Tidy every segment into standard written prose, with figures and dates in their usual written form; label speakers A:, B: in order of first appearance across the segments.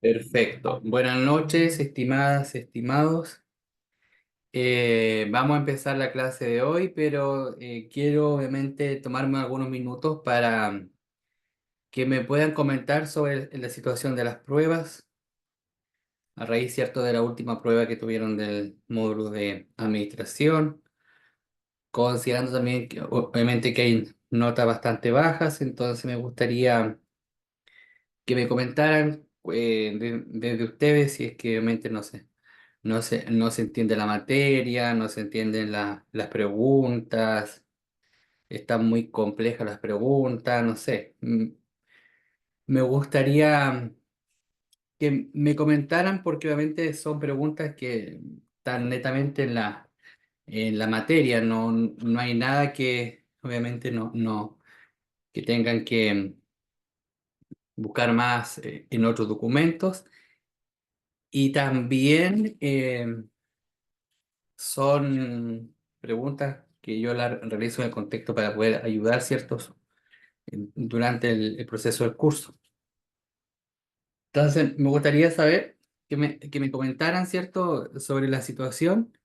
A: Perfecto. Buenas noches, estimadas, estimados. Vamos a empezar la clase de hoy, pero quiero obviamente tomarme algunos minutos para que me puedan comentar sobre la situación de las pruebas, a raíz, cierto, de la última prueba que tuvieron del módulo de administración, considerando también que obviamente que hay notas bastante bajas, entonces me gustaría que me comentaran desde ustedes si es que obviamente no se entiende la materia, no se entienden las preguntas, están muy complejas las preguntas, no sé. Me gustaría que me comentaran porque obviamente son preguntas que están netamente en la materia, no hay nada que obviamente que tengan que buscar más en otros documentos. Y también son preguntas que yo las realizo en el contexto para poder ayudar, ¿ciertos? Durante el proceso del curso. Entonces, me gustaría saber que me comentaran, ¿cierto?, sobre la situación.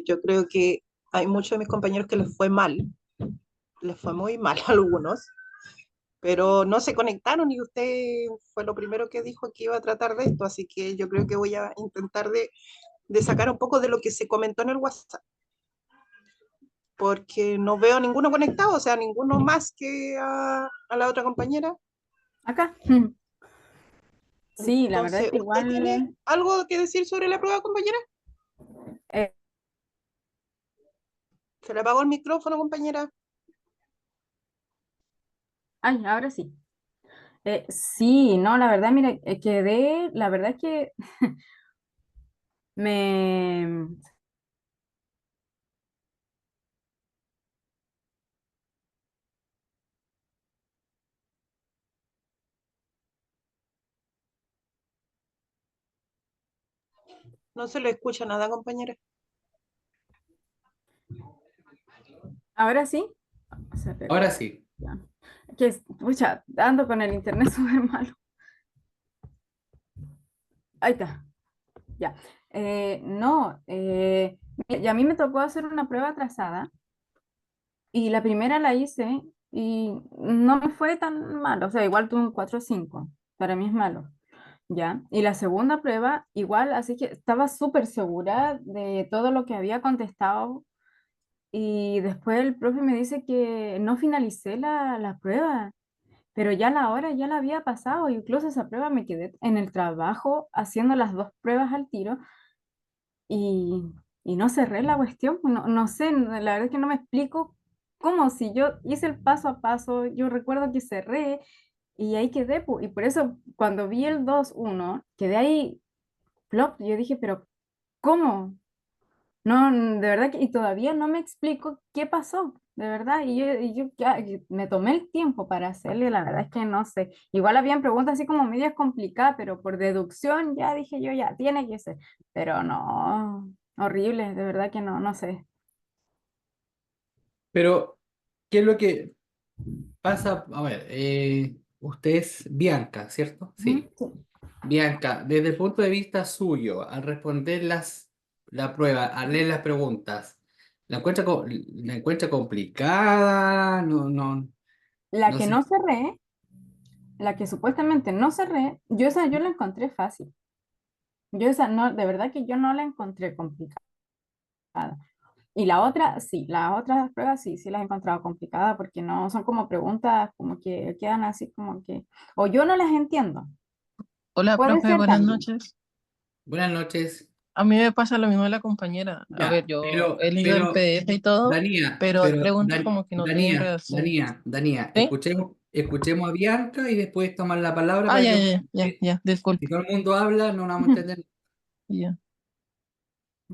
B: Yo creo que hay muchos de mis compañeros que les fue mal, les fue muy mal a algunos, pero no se conectaron y usted fue lo primero que dijo que iba a tratar de esto, así que yo creo que voy a intentar de sacar un poco de lo que se comentó en el WhatsApp, porque no veo ninguno conectado, o sea, ninguno más que a la otra compañera.
C: Acá. Sí, la verdad es
B: Entonces,
C: que
B: ¿usted tiene
C: igual.
B: algo que decir sobre la prueba, compañera?
C: eh,
B: Se le apagó el micrófono, compañera.
C: Ay, ahora sí. Sí, no, la verdad, mira, la verdad es que me.
B: No se le escucha nada, compañera.
C: Ahora sí. O sea,
A: Ahora
C: pero
A: sí.
C: ya. Que, pucha, ando con el internet súper malo. Ahí está, ya. No, y a mí me tocó hacer una prueba atrasada y la primera la hice y no me fue tan mal, o sea, igual tuve un 4 o 5, para mí es malo. Ya, y la segunda prueba, igual, así que estaba súper segura de todo lo que había contestado y después el profe me dice que no finalicé la prueba, pero ya la hora ya la había pasado, incluso esa prueba me quedé en el trabajo haciendo las dos pruebas al tiro y, y no cerré la cuestión, no sé, la verdad es que no me explico cómo si yo hice el paso a paso, yo recuerdo que cerré y ahí quedé, y por eso cuando vi el 2-1 quedé ahí plop, yo dije, pero ¿cómo? No, de verdad que, y todavía no me explico qué pasó, de verdad, y yo ya me tomé el tiempo para hacerle, la verdad es que no sé, igual habían preguntas así como medias complicadas, pero por deducción ya dije yo, ya, tiene que ser, pero no, horrible, de verdad que no sé.
A: Pero, ¿qué es lo que pasa? A ver, usted es Bianca, ¿cierto?
C: Ujú,
A: Sí.
C: sí.
A: Bianca, desde el punto de vista suyo, al responder la prueba, al leer las preguntas, ¿la encuentra complicada?
C: La
A: No
C: que
A: sé.
C: no cerré, la que supuestamente no cerré, yo la encontré fácil, yo esa no, de verdad que yo no la encontré complicada. Y la otra, sí, las otras pruebas sí, sí las he encontrado complicadas porque no son como preguntas como que quedan así como que, o yo no las entiendo.
D: Hola,
C: Puede
D: profe,
C: ser
D: buenas
C: también.
D: noches.
A: Buenas noches.
D: A mí me pasa lo mismo de la compañera. A ver,
A: Ya,
D: yo
A: pero,
D: he leído el
A: pero,
D: PDF y todo,
A: Dania,
D: pero hay
A: pero
D: preguntas como que no tienen redacción.
A: Dania,
D: ¿Sí?
A: escuchemos a Bianca y después tomar la palabra
D: Ah,
A: para
D: ya,
A: que,
D: ya, ya, ya,
A: si
D: disculpe.
A: todo el mundo habla, no nos vamos a entender.
D: Ya.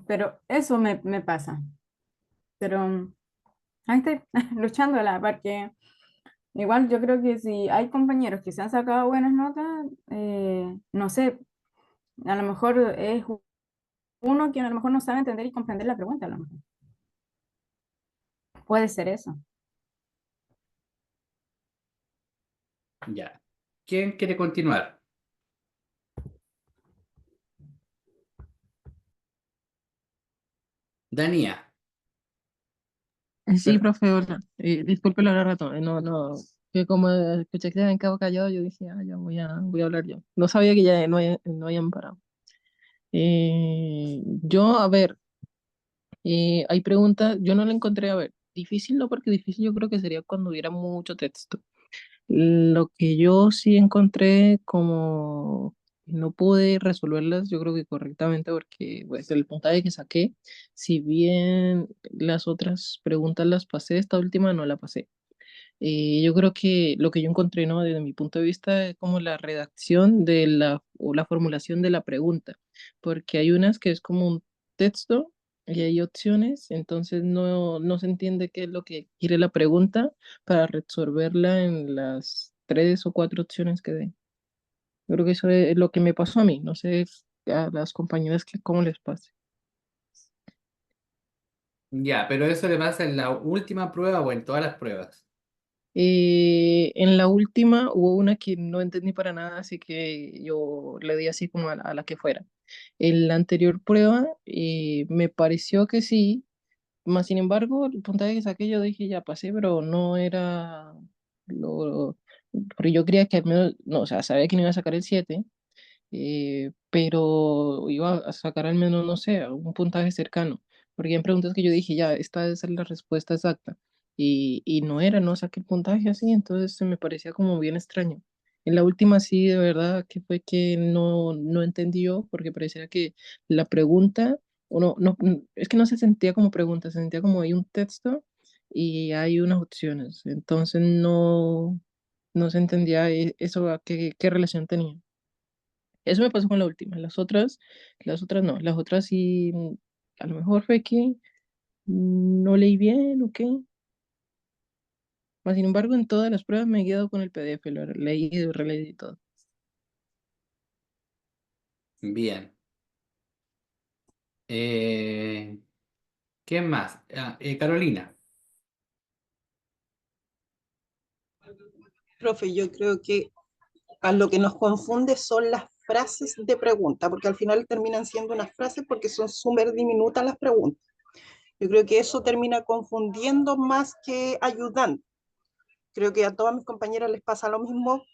C: Pero eso me pasa. Pero ahí estoy luchándola porque igual yo creo que si hay compañeros que se han sacado buenas notas, no sé, a lo mejor es uno que a lo mejor no sabe entender y comprender la pregunta, a lo mejor. Puede ser eso.
A: Ya. ¿Quién quiere continuar? Dania.
D: Sí, profe, hola. Disculpe la rato. No, que como escuché que se habían quedado callados, yo dije, ah, ya voy a hablar yo. No sabía que ya no habían parado. Yo, a ver, hay preguntas, yo no la encontré, a ver, difícil no, porque difícil yo creo que sería cuando hubiera mucho texto. Lo que yo sí encontré como no pude resolverlas, yo creo que correctamente, porque pues, el puntaje que saqué, si bien las otras preguntas las pasé, esta última no la pasé. Yo creo que lo que yo encontré, ¿no? Desde mi punto de vista, es como la redacción de o la formulación de la pregunta, porque hay unas que es como un texto y hay opciones, entonces no se entiende qué es lo que quiere la pregunta para resolverla en las tres o cuatro opciones que dé. Yo creo que eso es lo que me pasó a mí, no sé a las compañeras que cómo les pase.
A: Ya, pero eso le pasa en la última prueba o en todas las pruebas.
D: En la última hubo una que no entendí para nada, así que yo le di así como a la que fuera. En la anterior prueba me pareció que sí, más sin embargo, el puntaje que saqué yo dije ya pasé, pero no era lo... Porque yo creía que al menos, no, o sea, sabía que no iba a sacar el 7, pero iba a sacar al menos, no sé, un puntaje cercano, porque hay preguntas que yo dije, ya, esta debe ser la respuesta exacta, y no era, no saqué el puntaje así, entonces se me parecía como bien extraño. En la última sí, de verdad, que fue que no entendió, porque parecía que la pregunta, es que no se sentía como pregunta, se sentía como hay un texto y hay unas opciones, entonces no se entendía eso, qué relación tenía. Eso me pasó con la última. Las otras no. Las otras sí, a lo mejor fue que no leí bien o qué. Mas, sin embargo, en todas las pruebas me he quedado con el PDF, lo he leído y releído y todo.
A: Bien. Eh, ¿Quién más? Carolina.
B: Profe, yo creo que a lo que nos confunde son las frases de pregunta, porque al final terminan siendo unas frases porque son súper diminutas las preguntas. Yo creo que eso termina confundiendo más que ayudando. Creo que a todas mis compañeras les pasa lo mismo,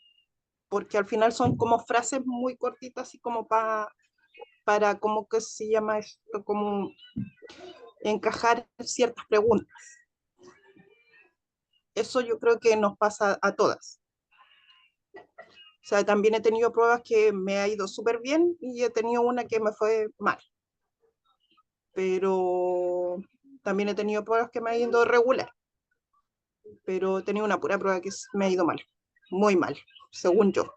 B: porque al final son como frases muy cortitas, así como para, ¿cómo que se llama esto? Como encajar ciertas preguntas. Eso yo creo que nos pasa a todas. O sea, también he tenido pruebas que me ha ido súper bien y he tenido una que me fue mal. Pero también he tenido pruebas que me ha ido regular. Pero he tenido una pura prueba que me ha ido mal, muy mal, según yo.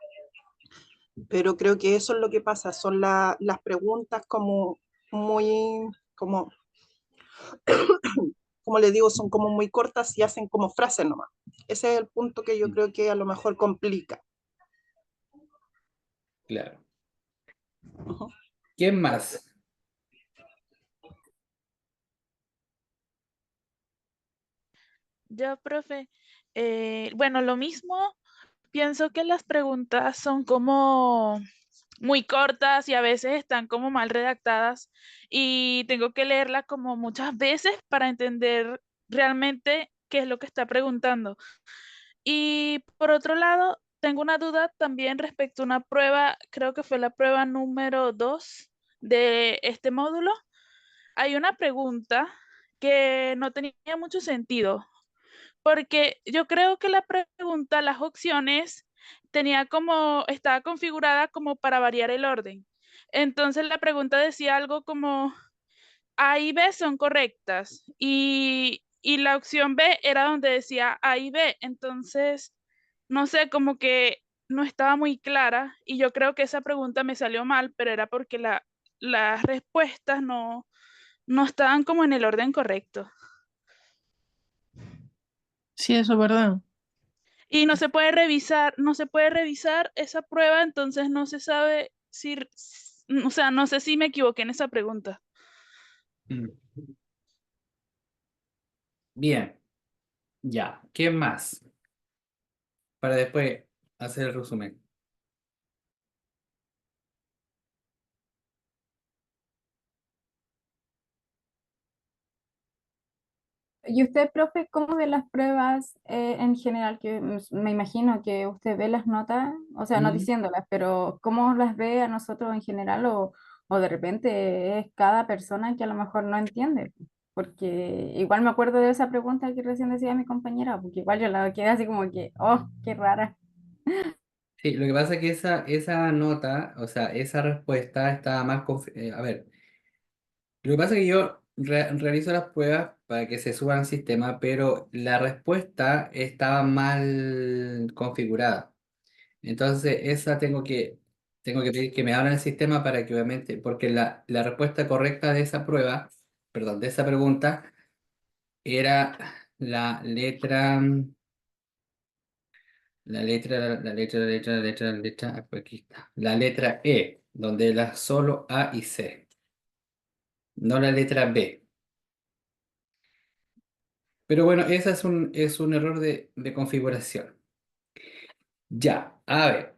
B: Pero creo que eso es lo que pasa, son las preguntas como muy, como, como le digo, son como muy cortas y hacen como frases nomás. Ese es el punto que yo creo que a lo mejor complica.
A: Claro.
B: Ujú.
A: ¿Quién más?
E: Yo, profe, bueno, lo mismo, pienso que las preguntas son como muy cortas y a veces están como mal redactadas y tengo que leerla como muchas veces para entender realmente qué es lo que está preguntando. Y por otro lado, tengo una duda también respecto a una prueba, creo que fue la prueba número 2 de este módulo. Hay una pregunta que no tenía mucho sentido, porque yo creo que la pregunta, las opciones, estaba configurada como para variar el orden. Entonces la pregunta decía algo como A y B son correctas y la opción B era donde decía A y B. Entonces, no sé, como que no estaba muy clara y yo creo que esa pregunta me salió mal, pero era porque las respuestas no estaban como en el orden correcto.
D: Sí, eso es verdad.
E: Y no se puede revisar esa prueba, entonces no se sabe si, o sea, no sé si me equivoqué en esa pregunta.
A: Mm. Bien. Ya. ¿Quién más? Para después hacer el resumen.
C: ¿Y usted, profe, cómo ve las pruebas en general? Que me imagino que usted ve las notas, o sea, no
A: Mm.
C: diciéndolas, pero ¿cómo las ve a nosotros en general? O de repente es cada persona que a lo mejor no entiende. Porque igual me acuerdo de esa pregunta que recién decía mi compañera, porque igual yo la quedé así como que, oh, qué rara.
A: Sí, lo que pasa es que esa nota, o sea, esa respuesta está más... a ver, lo que pasa es que yo realizo las pruebas para que se suban al sistema, pero la respuesta estaba mal configurada. Entonces, esa tengo que pedir que me abran el sistema para que obviamente, porque la respuesta correcta de esa prueba, perdón, de esa pregunta, era la letra, aquí está, la letra E, donde la solo A y C, no la letra B. Pero bueno, ese es un error de configuración. Ya, a ver.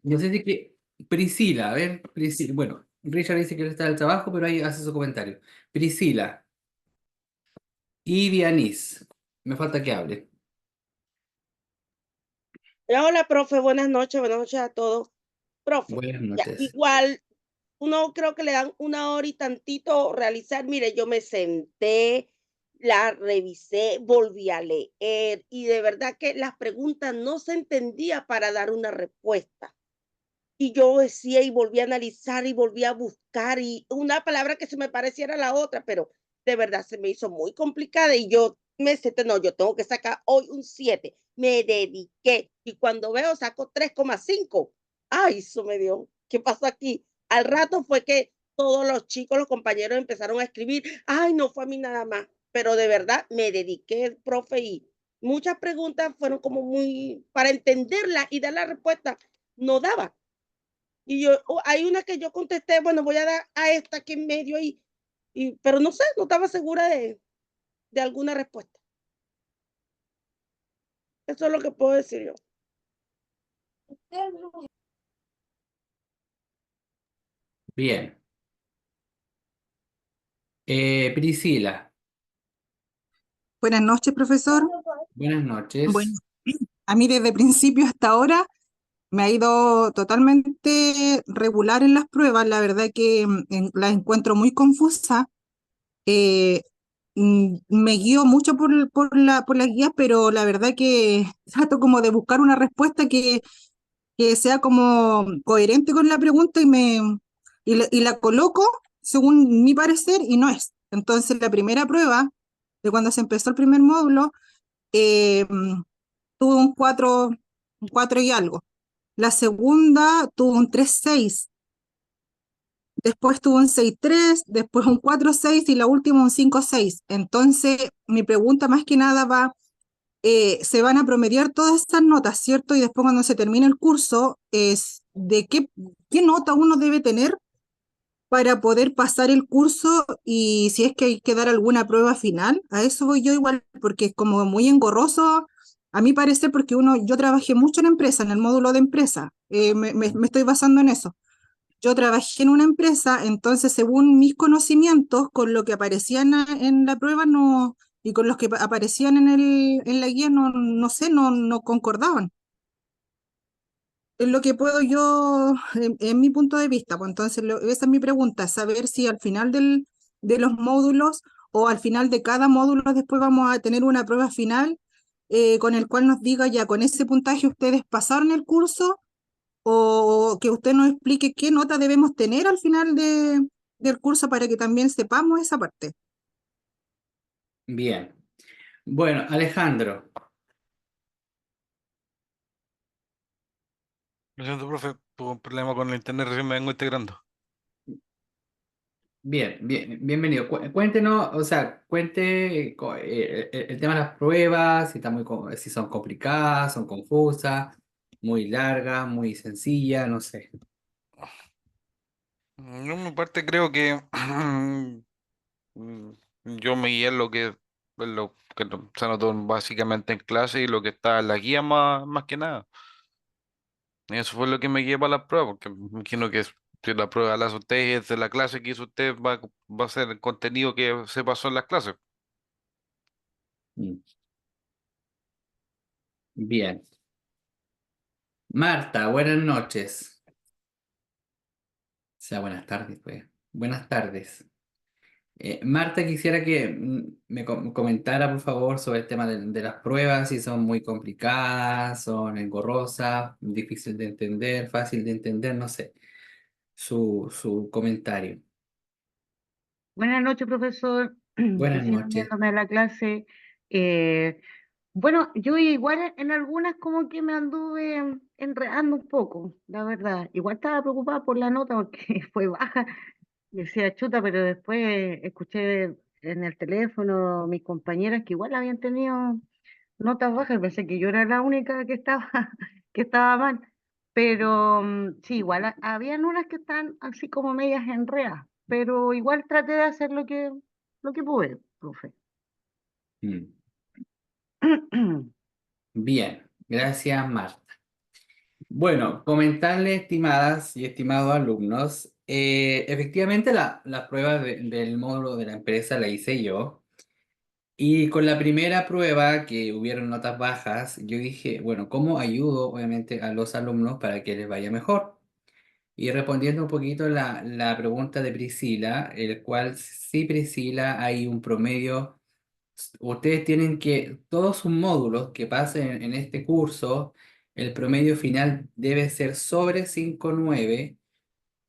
A: No sé si que Priscila, a ver, Priscila, bueno, Richard dice que él está del trabajo, pero ahí hace su comentario. Priscila y Dianis, me falta que hable.
F: Hola, profe, buenas noches a todos. Profe,
A: Buenas
F: ya,
A: noches.
F: igual, uno creo que le dan una hora y tantito realizar. Mire, yo me senté, la revisé, volví a leer y de verdad que las preguntas no se entendía para dar una respuesta. Y yo decía y volví a analizar y volví a buscar y una palabra que se me pareciera a la otra, pero de verdad se me hizo muy complicada y yo me senté, no, yo tengo que sacar hoy un 7. Me dediqué y cuando veo saco 3,5. Ay, eso me dio. ¿Qué pasó aquí? Al rato fue que todos los chicos, los compañeros empezaron a escribir, ay, no fue a mí nada más, pero de verdad me dediqué, profe, y muchas preguntas fueron como muy, para entenderla y dar la respuesta, no daba. Y yo, hay una que yo contesté, bueno, voy a dar a esta aquí en medio pero no sé, no estaba segura de alguna respuesta. Eso es lo que puedo decir yo.
A: Bien. Priscila,
G: Buenas noches, profesor.
A: buenas
G: Bueno,
A: noches.
G: a mí desde principio hasta ahora me ha ido totalmente regular en las pruebas. La verdad que las encuentro muy confusas. Eh, Me guío mucho por la guía, pero la verdad que trato como de buscar una respuesta que sea como coherente con la pregunta y la coloco según mi parecer y no es. Entonces, la primera prueba de cuando se empezó el primer módulo, eh, tuvo un cuatro y algo. La segunda tuvo un 3,6, después tuvo un 6,3, después un 4,6 y la última un 5,6. Entonces, mi pregunta más que nada va, se van a promediar todas estas notas, ¿cierto? Y después cuando se termine el curso, es de qué nota uno debe tener para poder pasar el curso y si es que hay que dar alguna prueba final. A eso voy yo igual, porque es como muy engorroso, a mi parecer, porque yo trabajé mucho en empresa, en el módulo de empresa, me estoy basando en eso. Yo trabajé en una empresa, entonces según mis conocimientos, con lo que aparecían en la prueba no, y con los que aparecían en la guía, no sé, no concordaban. Es lo que puedo yo, en mi punto de vista. Pues entonces, esa es mi pregunta, saber si al final de los módulos o al final de cada módulo después vamos a tener una prueba final, con el cual nos diga ya con ese puntaje ustedes pasaron el curso, o que usted nos explique qué nota debemos tener al final del curso para que también sepamos esa parte.
A: Bien. Bueno, Alejandro,
H: Lo siento, profe, tuve un problema con el internet, recién me vengo integrando.
A: bien, bien, bienvenido. Cuéntenos, o sea, cuente el tema de las pruebas, si son complicadas, son confusas, muy largas, muy sencillas, no sé.
H: Yo, en mi parte, creo que mm, yo me guié en lo que Es lo que se anotó básicamente en clase y lo que está en la guía más que nada. Y eso fue lo que me guié para la prueba, porque me imagino que si la prueba la hace usted y es de la clase que hizo usted, va a ser el contenido que se pasó en las clases.
A: Mm. Bien. Marta, buenas noches. O sea, buenas tardes, pues. Buenas tardes. Marta, quisiera que me comentara, por favor, sobre el tema de las pruebas, si son muy complicadas, son engorrosas, difícil de entender, fácil de entender, no sé, su comentario.
I: Buenas noches, profesor.
A: Buenas
I: Recién
A: noches.
I: uniéndome a la clase. Eh, bueno, yo igual en algunas como que me anduve enredando un poco, la verdad. Igual estaba preocupada por la nota porque fue baja. Decía chuta, pero después escuché en el teléfono mis compañeras que igual habían tenido notas bajas. Pensé que yo era la única que estaba, que estaba mal. Pero sí, igual habían unas que están así como medias enredadas, pero igual traté de hacer lo que pude, profe.
A: Mm. Bien, gracias, Marta. Bueno, comentarle, estimadas y estimados alumnos, efectivamente la prueba del módulo de la empresa la hice yo. Y con la primera prueba, que hubieron notas bajas, yo dije, bueno, ¿cómo ayudo obviamente a los alumnos para que les vaya mejor? Y respondiendo un poquito la pregunta de Priscila, el cual sí, Priscila, hay un promedio. Ustedes tienen que, todos sus módulos que pasen en este curso, el promedio final debe ser sobre 5,9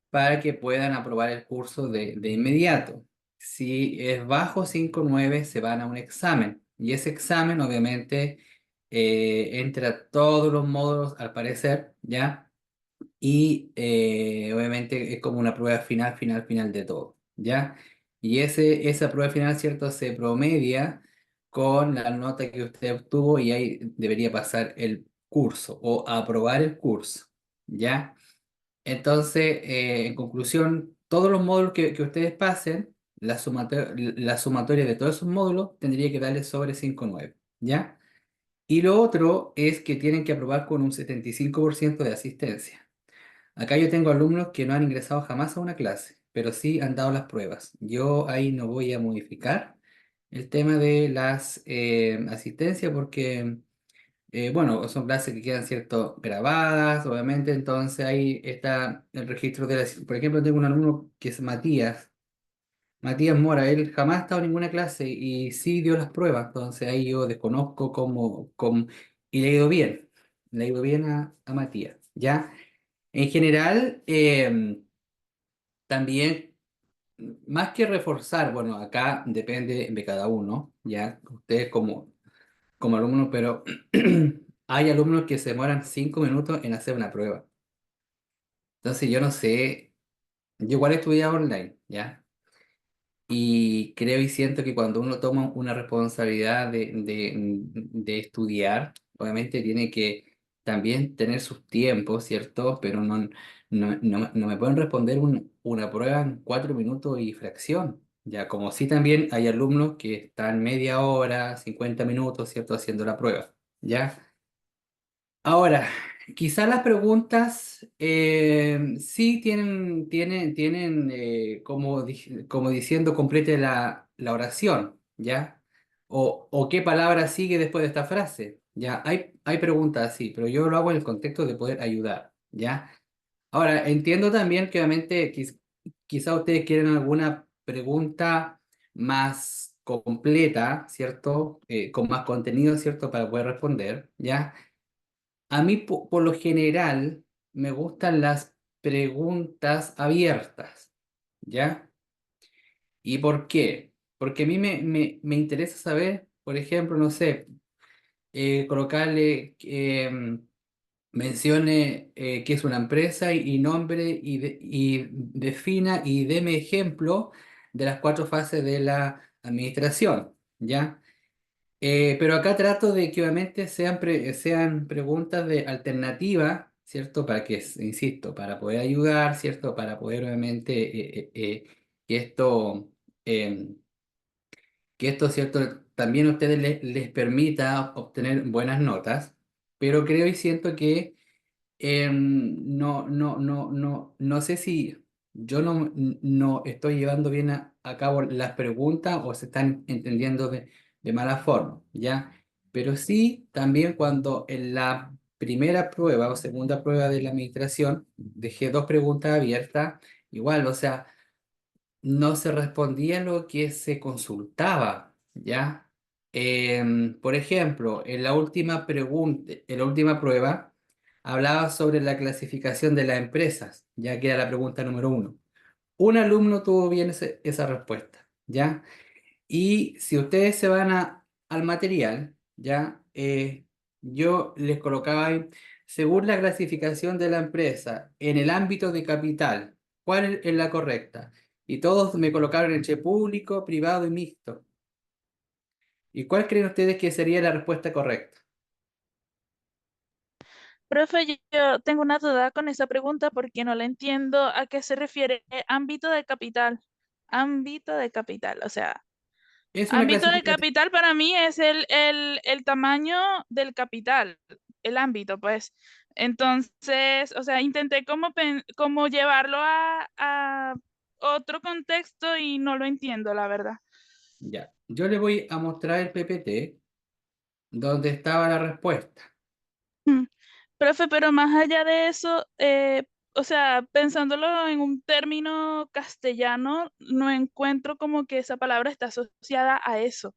A: para que puedan aprobar el curso de inmediato. Si es bajo 5,9 se van a un examen. Y ese examen, obviamente, entra todos los módulos al parecer, ¿ya? Y obviamente es como una prueba final, final, final de todo, ¿ya? Y esa prueba final, ¿cierto? Se promedia con la nota que usted obtuvo y ahí debería pasar el curso o aprobar el curso, ¿ya? Entonces, en conclusión, todos los módulos que ustedes pasen, la sumatoria de todos esos módulos tendría que darle sobre 5,9, ¿ya? Y lo otro es que tienen que aprobar con un 75% de asistencia. Acá yo tengo alumnos que no han ingresado jamás a una clase, pero sí han dado las pruebas. Yo ahí no voy a modificar el tema de las asistencias porque, bueno, son clases que quedan, ¿cierto?, grabadas, obviamente, entonces ahí está el registro de las... Por ejemplo, tengo un alumno que es Matías, Matías Mora, él jamás ha estado en ninguna clase y sí dio las pruebas, entonces ahí yo desconozco cómo y le ha ido bien, le ha ido bien a Matías, ¿ya? En general, también, más que reforzar, bueno, acá depende de cada uno, ¿ya? Ustedes como alumnos, pero hay alumnos que se demoran 5 minutos en hacer una prueba. Entonces, yo no sé, yo igual estudiaba online, ¿ya? Y creo y siento que cuando uno toma una responsabilidad de estudiar, obviamente tiene que también tener sus tiempos, ¿cierto? Pero no me pueden responder una prueba en 4 minutos y fracción. Ya, como si también hay alumnos que están media hora, 50 minutos, ¿cierto? Haciendo la prueba. ¿Ya? Ahora, quizás las preguntas sí tienen como diciendo complete la oración, ¿ya? O qué palabra sigue después de esta frase, ¿ya? Hay preguntas así, pero yo lo hago en el contexto de poder ayudar, ¿ya? Ahora, entiendo también que obviamente quizá ustedes quieren alguna pregunta más completa, ¿cierto? Con más contenido, ¿cierto? Para poder responder, ¿ya? A mí, por lo general, me gustan las preguntas abiertas, ¿ya? ¿Y por qué? Porque a mí me interesa saber, por ejemplo, no sé, colocarle, mencione qué es una empresa y nombre y defina y deme ejemplo de las 4 fases de la administración, ¿ya? Pero acá trato de que obviamente sean preguntas de alternativa, ¿cierto? Para que, insisto, para poder ayudar, ¿cierto? Para poder obviamente que esto eh, que esto, ¿cierto? También a ustedes les permita obtener buenas notas, pero creo y siento que no sé si yo no estoy llevando bien a cabo las preguntas o se están entendiendo de mala forma, ¿ya? Pero sí, también cuando en la primera prueba o segunda prueba de la administración dejé dos preguntas abiertas, igual, o sea, no se respondía lo que se consultaba, ¿ya? Por ejemplo, en la última pregunta, en la última prueba, hablaba sobre la clasificación de las empresas, ya que era la pregunta número uno. Un alumno tuvo bien esa respuesta, ¿ya? Y si ustedes se van al material, ¿ya? Yo les colocaba ahí, según la clasificación de la empresa en el ámbito de capital, ¿cuál es la correcta? Y todos me colocaron entre público, privado y mixto. ¿Y cuál creen ustedes que sería la respuesta correcta?
E: Profe, yo tengo una duda con esa pregunta porque no la entiendo a qué se refiere ámbito de capital. Ámbito de capital, o sea,
A: Es una
E: ámbito de
A: clasificación.
E: capital para mí es el tamaño del capital, el ámbito, pues. Entonces, o sea, intenté como llevarlo a otro contexto y no lo entiendo, la verdad.
A: Ya. Yo les voy a mostrar el PPT donde estaba la respuesta.
E: Mm. Profe, pero más allá de eso, o sea, pensándolo en un término castellano, no encuentro como que esa palabra está asociada a eso,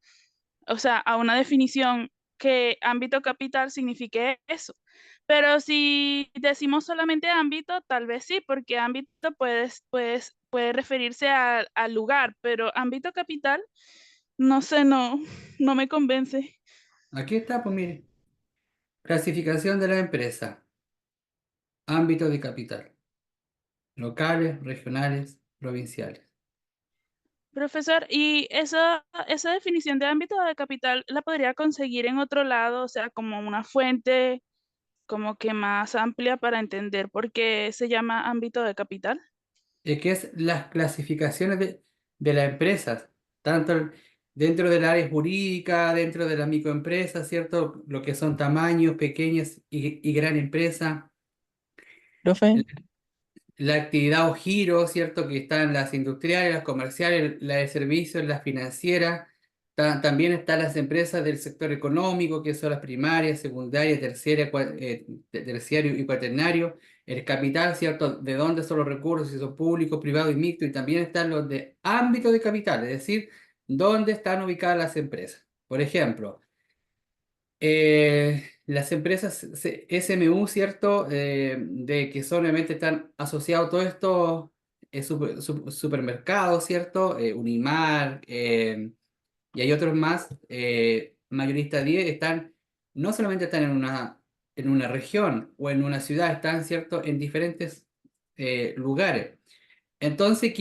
E: o sea, a una definición que ámbito capital signifique eso. Pero si decimos solamente ámbito, tal vez sí, porque ámbito puede referirse al lugar, pero ámbito capital, no sé, no me convence.
A: Aquí está, pues mire, clasificación de la empresa, ámbito de capital, locales, regionales, provinciales.
E: Profesor, ¿y esa definición de ámbito de capital la podría conseguir en otro lado, o sea, como una fuente como que más amplia para entender por qué se llama ámbito de capital?
A: Que es las clasificaciones de las empresas, tanto dentro del área jurídica, dentro de la microempresa, ¿cierto? Lo que son tamaños, pequeñas y gran empresa,
D: Profe,
A: la actividad o giro, ¿cierto? Que están las industriales, las comerciales, las de servicios, las financieras. También están las empresas del sector económico, que son las primarias, secundarias, terciario y cuaternario. El capital, ¿cierto? De dónde son los recursos, si son públicos, privados y mixtos. Y también están los de ámbito de capital, es decir, dónde están ubicadas las empresas. Por ejemplo, las empresas SMU, ¿cierto? De que solamente están asociados todos estos supermercados, ¿cierto? Unimar, y hay otros más, mayorista 10, no solamente están en una región o en una ciudad, están, ¿cierto? En diferentes lugares. Entonces,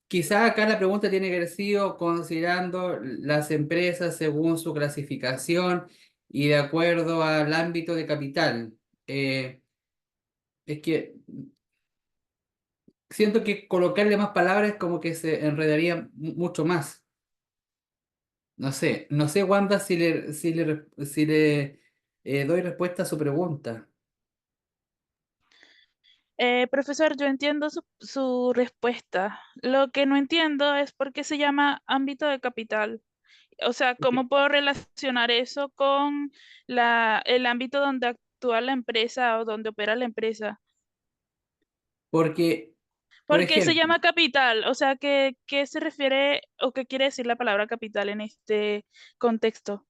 A: quizá acá la pregunta tiene que haber sido considerando las empresas según su clasificación y de acuerdo al ámbito de capital. Eh, es que siento que colocarle más palabras como que se enredaría mucho más. No sé, Wanda, si le doy respuesta a su pregunta.
E: Profesor, yo entiendo su respuesta. Lo que no entiendo es por qué se llama ámbito de capital. O sea, ¿cómo puedo relacionar eso con el ámbito donde actúa la empresa o donde opera la empresa?
A: Porque, por
E: ¿Por qué se
A: ejemplo,
E: llama capital? O sea, ¿qué se refiere o qué quiere decir la palabra capital en este contexto?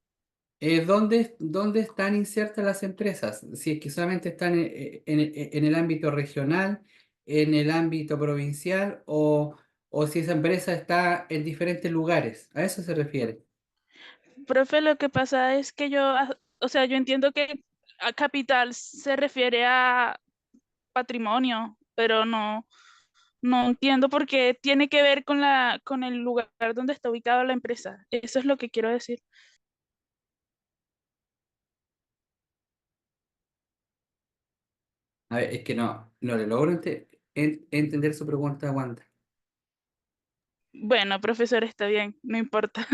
A: ¿dónde están insertas las empresas? Si es que solamente están en el ámbito regional, en el ámbito provincial o si esa empresa está en diferentes lugares. A eso se refiere.
E: Profe, lo que pasa es que o sea, yo entiendo que a capital se refiere a patrimonio, pero no entiendo por qué tiene que ver con el lugar donde está ubicada la empresa. Eso es lo que quiero decir.
A: A ver, es que no le logro entender su pregunta, Wanda.
E: Bueno, profesor, está bien, no importa.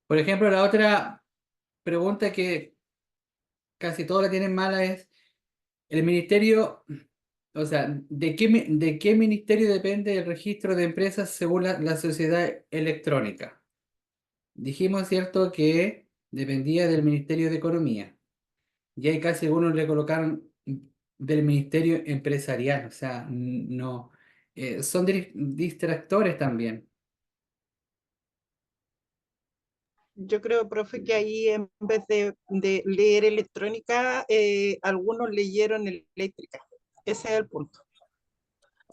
A: Por ejemplo, la otra pregunta que casi todos la tienen mala es, el ministerio, o sea, de qué ministerio depende el registro de empresas según la sociedad electrónica? Dijimos, ¿cierto?, que dependía del Ministerio de Economía. Y ahí casi algunos le colocaron del Ministerio Empresarial, o sea, no, son distractores también.
B: Yo creo, profe, que ahí en vez de leer electrónica, algunos leyeron eléctrica. Ese es el punto.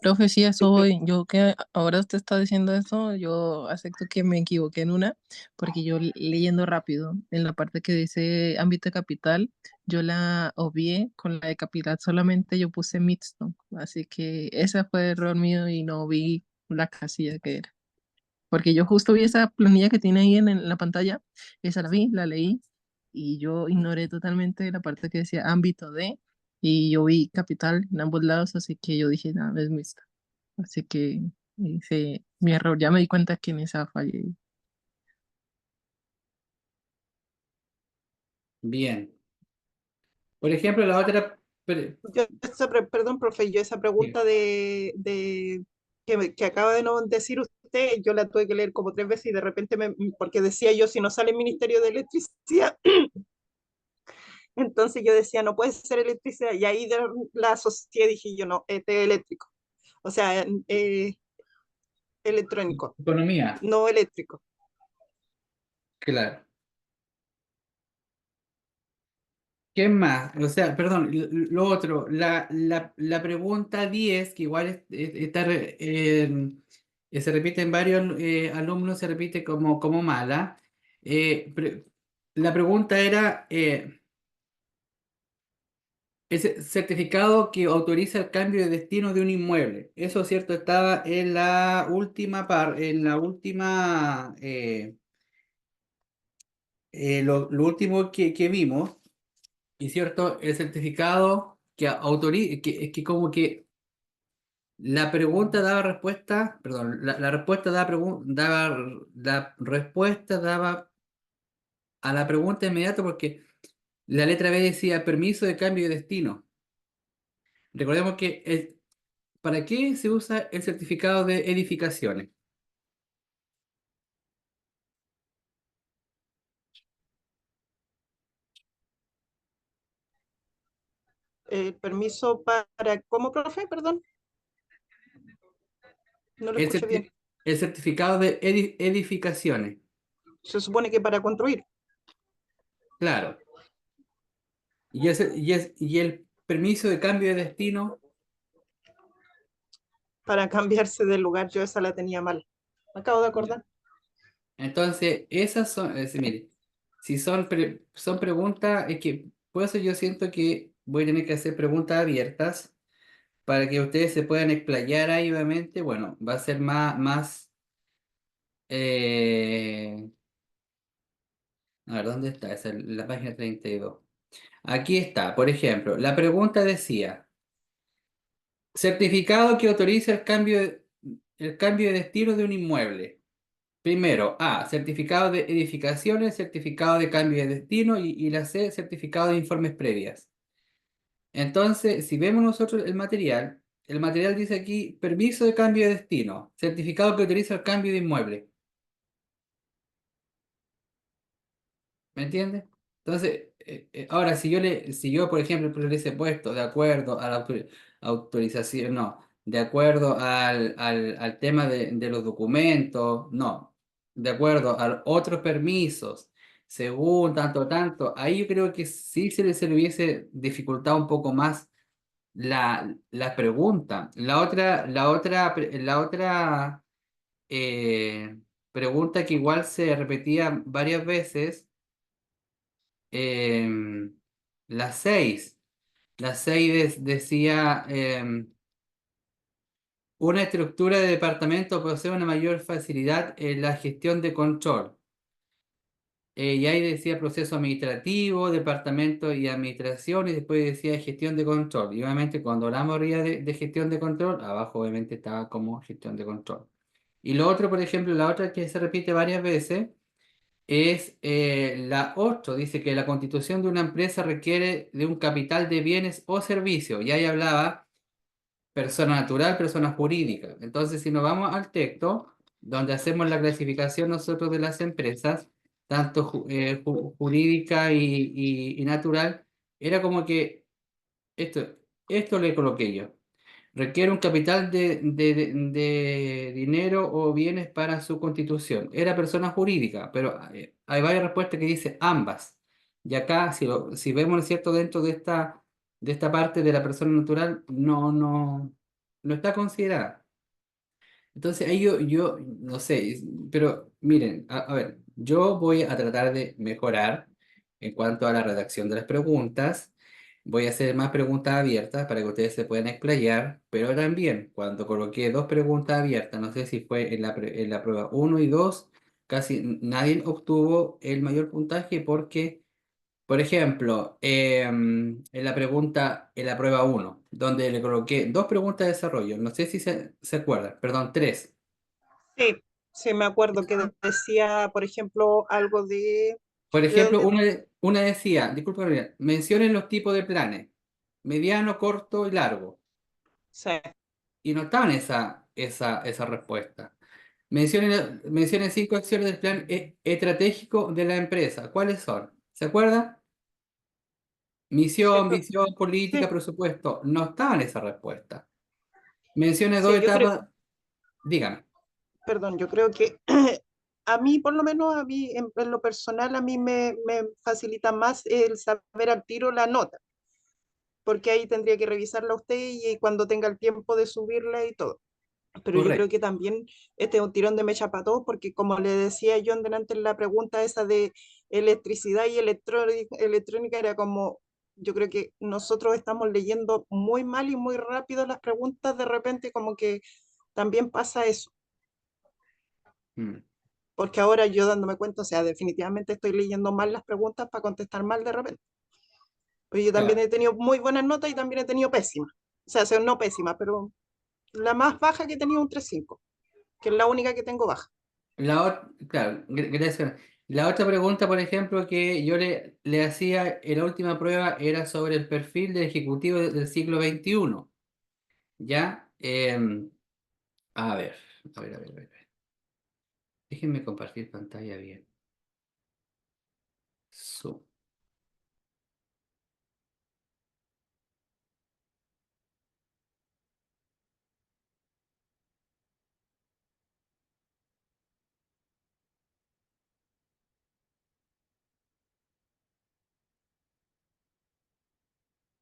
D: Profe, sí, eso
B: Yo-
D: voy. Yo que ahora usted está diciendo eso, yo acepto que me equivoqué en una, porque yo leyendo rápido, en la parte que dice ámbito de capital, yo la obvié con la de capital, solamente yo puse mixto. Así que ese fue el error mío y no vi la casilla que era. Porque yo justo vi esa planilla que tiene ahí en la pantalla, esa la vi, la leí, y yo ignoré totalmente la parte que decía ámbito de, y yo vi capital en ambos lados, así que yo dije, nada, es mixto. Así que hice mi error. Ya me di cuenta que en esa fallé.
A: Bien. Por ejemplo, la otra...
B: perdón, profe, yo esa
A: Sí.
B: pregunta que acaba de no decir usted, yo la tuve que leer como 3 veces y de repente, porque decía yo, si no sale el Ministerio de Electricidad, entonces yo decía, no puede ser electricidad, y ahí la asocié, dije yo, no, este es eléctrico, o sea, electrónico,
A: Economía,
B: no eléctrico.
A: claro. ¿Qué más? O sea, perdón, lo otro, la pregunta 10 que igual está, se repite en varios alumnos, se repite como mala. La pregunta era, ese certificado que autoriza el cambio de destino de un inmueble. Eso, cierto, estaba en la última en la última, lo último que vimos. Y cierto, el certificado que autoriza, que como que la pregunta daba respuesta, perdón, la respuesta la respuesta daba a la pregunta inmediata porque la letra B decía permiso de cambio de destino. Recordemos que ¿para qué se usa el certificado de edificaciones?
B: Permiso para, ¿cómo, profe? Perdón, no lo
A: El,
B: escuché bien.
A: el certificado de edificaciones,
B: Se supone que para construir,
A: claro. Y el permiso de cambio de destino.
B: para cambiarse de lugar, yo esa la tenía mal. Me acabo de acordar.
A: Entonces, esas son, mire, si son, son preguntas, es que por eso yo siento que voy a tener que hacer preguntas abiertas para que ustedes se puedan explayar ahí, obviamente. Bueno, va a ser eh, a ver, ¿dónde está? Esa es la página 32. Aquí está, por ejemplo, la pregunta decía, certificado que autoriza el cambio de destino de un inmueble. Primero, A, certificado de edificaciones, certificado de cambio de destino y la C, certificado de informes previas. Entonces, si vemos nosotros el material dice aquí permiso de cambio de destino, certificado que autoriza el cambio de inmueble. ¿Me entiendes? Entonces, ahora si yo, por ejemplo, le hubiese puesto de acuerdo a la autorización, no, de acuerdo al tema de los documentos, no, de acuerdo a otros permisos, según tanto, ahí yo creo que sí se le hubiese dificultado un poco más la pregunta. La otra pregunta que igual se repetía varias veces. em, las seis. Las seis decía, una estructura de departamento posee una mayor facilidad en la gestión de control. Y ahí decía proceso administrativo, departamento y administración, y después decía gestión de control. Y obviamente cuando hablamos arriba de gestión de control, abajo obviamente estaba como gestión de control. Y lo otro, por ejemplo, la otra que se repite varias veces, es la 8. Dice que la constitución de una empresa requiere de un capital de bienes o servicios. Y ahí hablaba persona natural, persona jurídica. Entonces, si nos vamos al texto, donde hacemos la clasificación nosotros de las empresas, tanto jurídica y natural, era como que esto le coloqué yo. Requiere un capital de dinero o bienes para su constitución. Era persona jurídica, pero hay varias respuestas que dice ambas. Y acá, si vemos, ¿no es cierto?, dentro de esta parte de la persona natural, no está considerada. Entonces ahí yo no sé, pero miren, a ver, yo voy a tratar de mejorar en cuanto a la redacción de las preguntas. Voy a hacer más preguntas abiertas para que ustedes se puedan explayar, pero también cuando coloqué dos preguntas abiertas, no sé si fue en la prueba uno y 2, casi nadie obtuvo el mayor puntaje porque, por ejemplo, en la prueba uno, donde le coloqué dos preguntas de desarrollo, no sé si se acuerdan, perdón, tres.
B: Sí, sí, me acuerdo que decía, por ejemplo, algo
A: Por
B: de
A: ejemplo,
B: dónde,
A: una decía, disculpa, mencionen los tipos de planes, mediano, corto y largo.
B: sí,
A: Y no estaban esa respuesta. Mencionen cinco acciones del plan estratégico de la empresa. ¿Cuáles son? ¿Se acuerdan?
B: sí,
A: Misión, visión, política,
B: sí,
A: presupuesto. No estaban esa respuesta. Mencione dos
B: sí, yo creo,
A: etapas. Dígame.
B: perdón, yo creo que a mí, por lo menos a mí, en lo personal, a mí me facilita más el saber al tiro la nota, porque ahí tendría que revisarla usted y cuando tenga el tiempo de subirla y todo. Pero yo creo
A: Correcto.
B: que también este es un tirón de mecha para todos, porque como le decía yo delante en la pregunta esa de electricidad y electrónica, era como, yo creo que nosotros estamos leyendo muy mal y muy rápido las preguntas, de repente como que también pasa eso,
A: Mm,
B: porque ahora yo dándome cuenta, o sea, definitivamente estoy leyendo mal las preguntas para contestar mal de repente. Pero yo también
A: claro.
B: he tenido muy buenas notas y también he tenido pésimas, o sea, no pésimas, pero la más baja que he tenido un 3,5, que es la única que tengo baja.
A: Claro, gracias. La otra pregunta, por ejemplo, que yo le hacía en la última prueba era sobre el perfil del ejecutivo del siglo XXI. ¿Ya? A ver, a ver. Déjenme compartir pantalla bien. Su.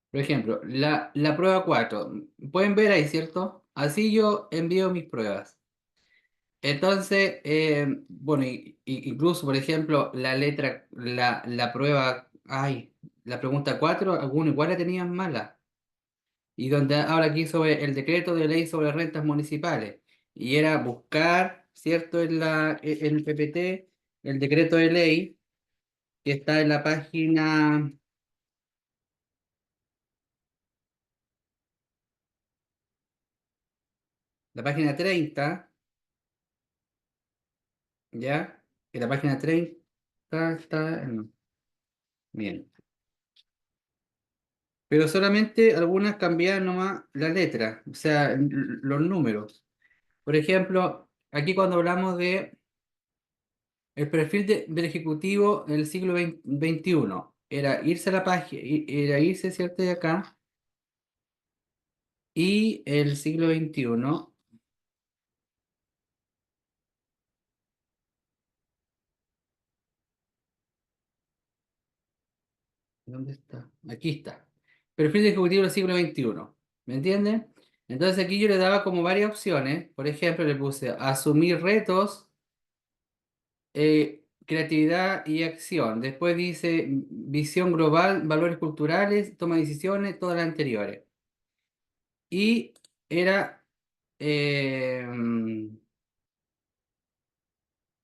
A: Por ejemplo, la prueba 4. Pueden ver ahí, ¿cierto? Así yo envío mis pruebas. Entonces, bueno, incluso, por ejemplo, la prueba, la pregunta 4, algunos igual la tenían mala. Y donde habla aquí sobre el decreto de ley sobre rentas municipales. Y era buscar, ¿cierto? En el PPT, el decreto de ley que está en la página 30, ¿ya? En la página 30 no, bien. Pero solamente algunas cambiaron nomás la letra, o sea, los números. Por ejemplo, aquí cuando hablamos de el perfil del ejecutivo en el siglo XXI, era irse a la página, era irse, ¿cierto? De acá, y el siglo XXI, ¿dónde está? Aquí está. Perfil de ejecutivo del siglo XXI. ¿Me entienden? Entonces aquí yo le daba como varias opciones. Por ejemplo, le puse asumir retos, creatividad y acción. Después dice visión global, valores culturales, toma de decisiones, todas las anteriores. Y era eh,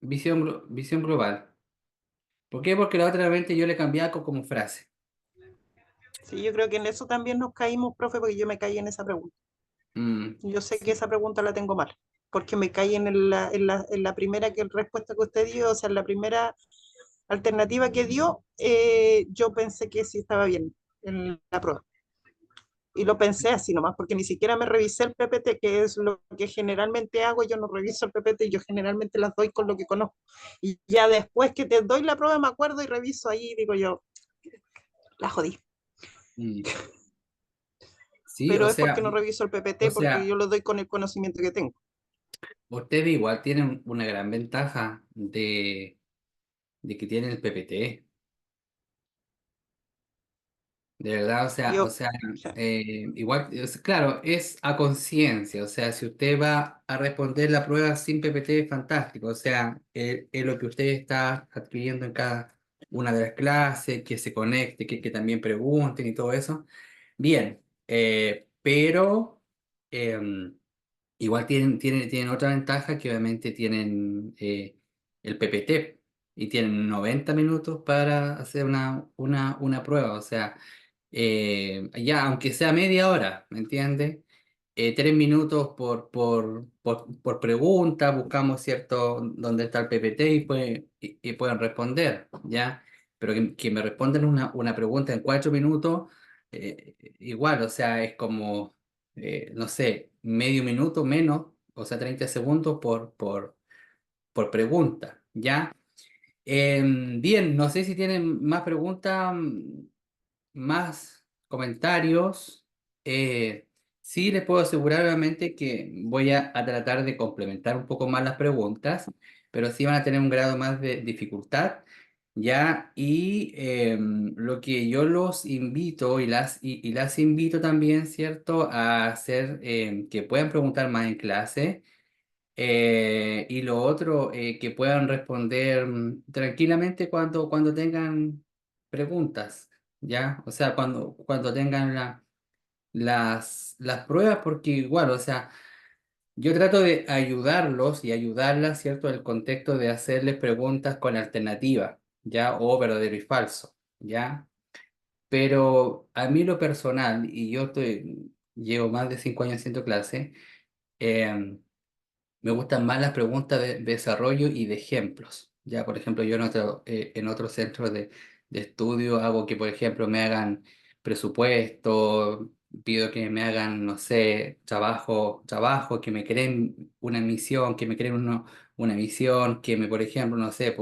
A: visión global. ¿Por qué? Porque la otra vez yo le cambiaba como frase.
B: Sí, yo creo que en eso también nos caímos, profe, porque yo me caí en esa pregunta.
A: Mm,
B: Yo sé que
A: sí.
B: esa pregunta la tengo mal, porque me caí en la primera respuesta que usted dio, o sea, en la primera alternativa que dio, yo pensé que sí estaba bien en la prueba. Y lo pensé así nomás, porque ni siquiera me revisé el PPT, que es lo que generalmente hago. Yo no reviso el PPT, yo generalmente las doy con lo que conozco. Y ya después que te doy la prueba me acuerdo y reviso ahí y digo yo, la jodí.
A: Mm. Sí,
B: Pero es porque no reviso el
A: o
B: PPT, porque
A: sea,
B: yo lo doy con el conocimiento que tengo.
A: ustedes igual tienen una gran ventaja de que tienen el PPT. De verdad,
B: Yo, o sea,
A: igual, claro, es a conciencia, o sea, si usted va a responder la prueba sin PPT, es fantástico, o sea, es lo que usted está adquiriendo en cada una de las clases, que se conecte, que también pregunten y todo eso. Bien, pero em, igual tienen otra ventaja que obviamente tienen el PPT y tienen 90 minutos para hacer una prueba, o sea ya, aunque sea media hora, ¿me entiendes? 3 minutos por pregunta, buscamos cierto dónde está el PPT y pueden responder, ¿ya? Pero que me respondan una pregunta en 4 minutos, igual, o sea, es como, no sé, medio minuto menos, o sea, 30 segundos por pregunta, ¿ya? Bien, no sé si tienen más preguntas, más comentarios. Sí, les puedo asegurar obviamente que voy a tratar de complementar un poco más las preguntas, pero sí van a tener un grado más de dificultad, ¿ya? Y lo que yo los invito y las invito también, ¿cierto?, a hacer que puedan preguntar más en clase. Y lo otro, que puedan responder tranquilamente cuando tengan preguntas, ¿ya? O sea, cuando tengan las pruebas, porque igual, o sea, yo trato de ayudarlos y ayudarlas, ¿cierto? En el contexto de hacerles preguntas con alternativa, ¿ya? O verdadero y falso, ¿ya? Pero a mí lo personal, y llevo más de 5 años haciendo clase, em, me gustan más las preguntas de desarrollo y de ejemplos. Ya, por ejemplo, yo en otro centro de estudio hago que, por ejemplo, me hagan presupuesto, pido que me hagan, no sé, trabajo, que me creen una misión, que me creen una misión, por ejemplo, no sé,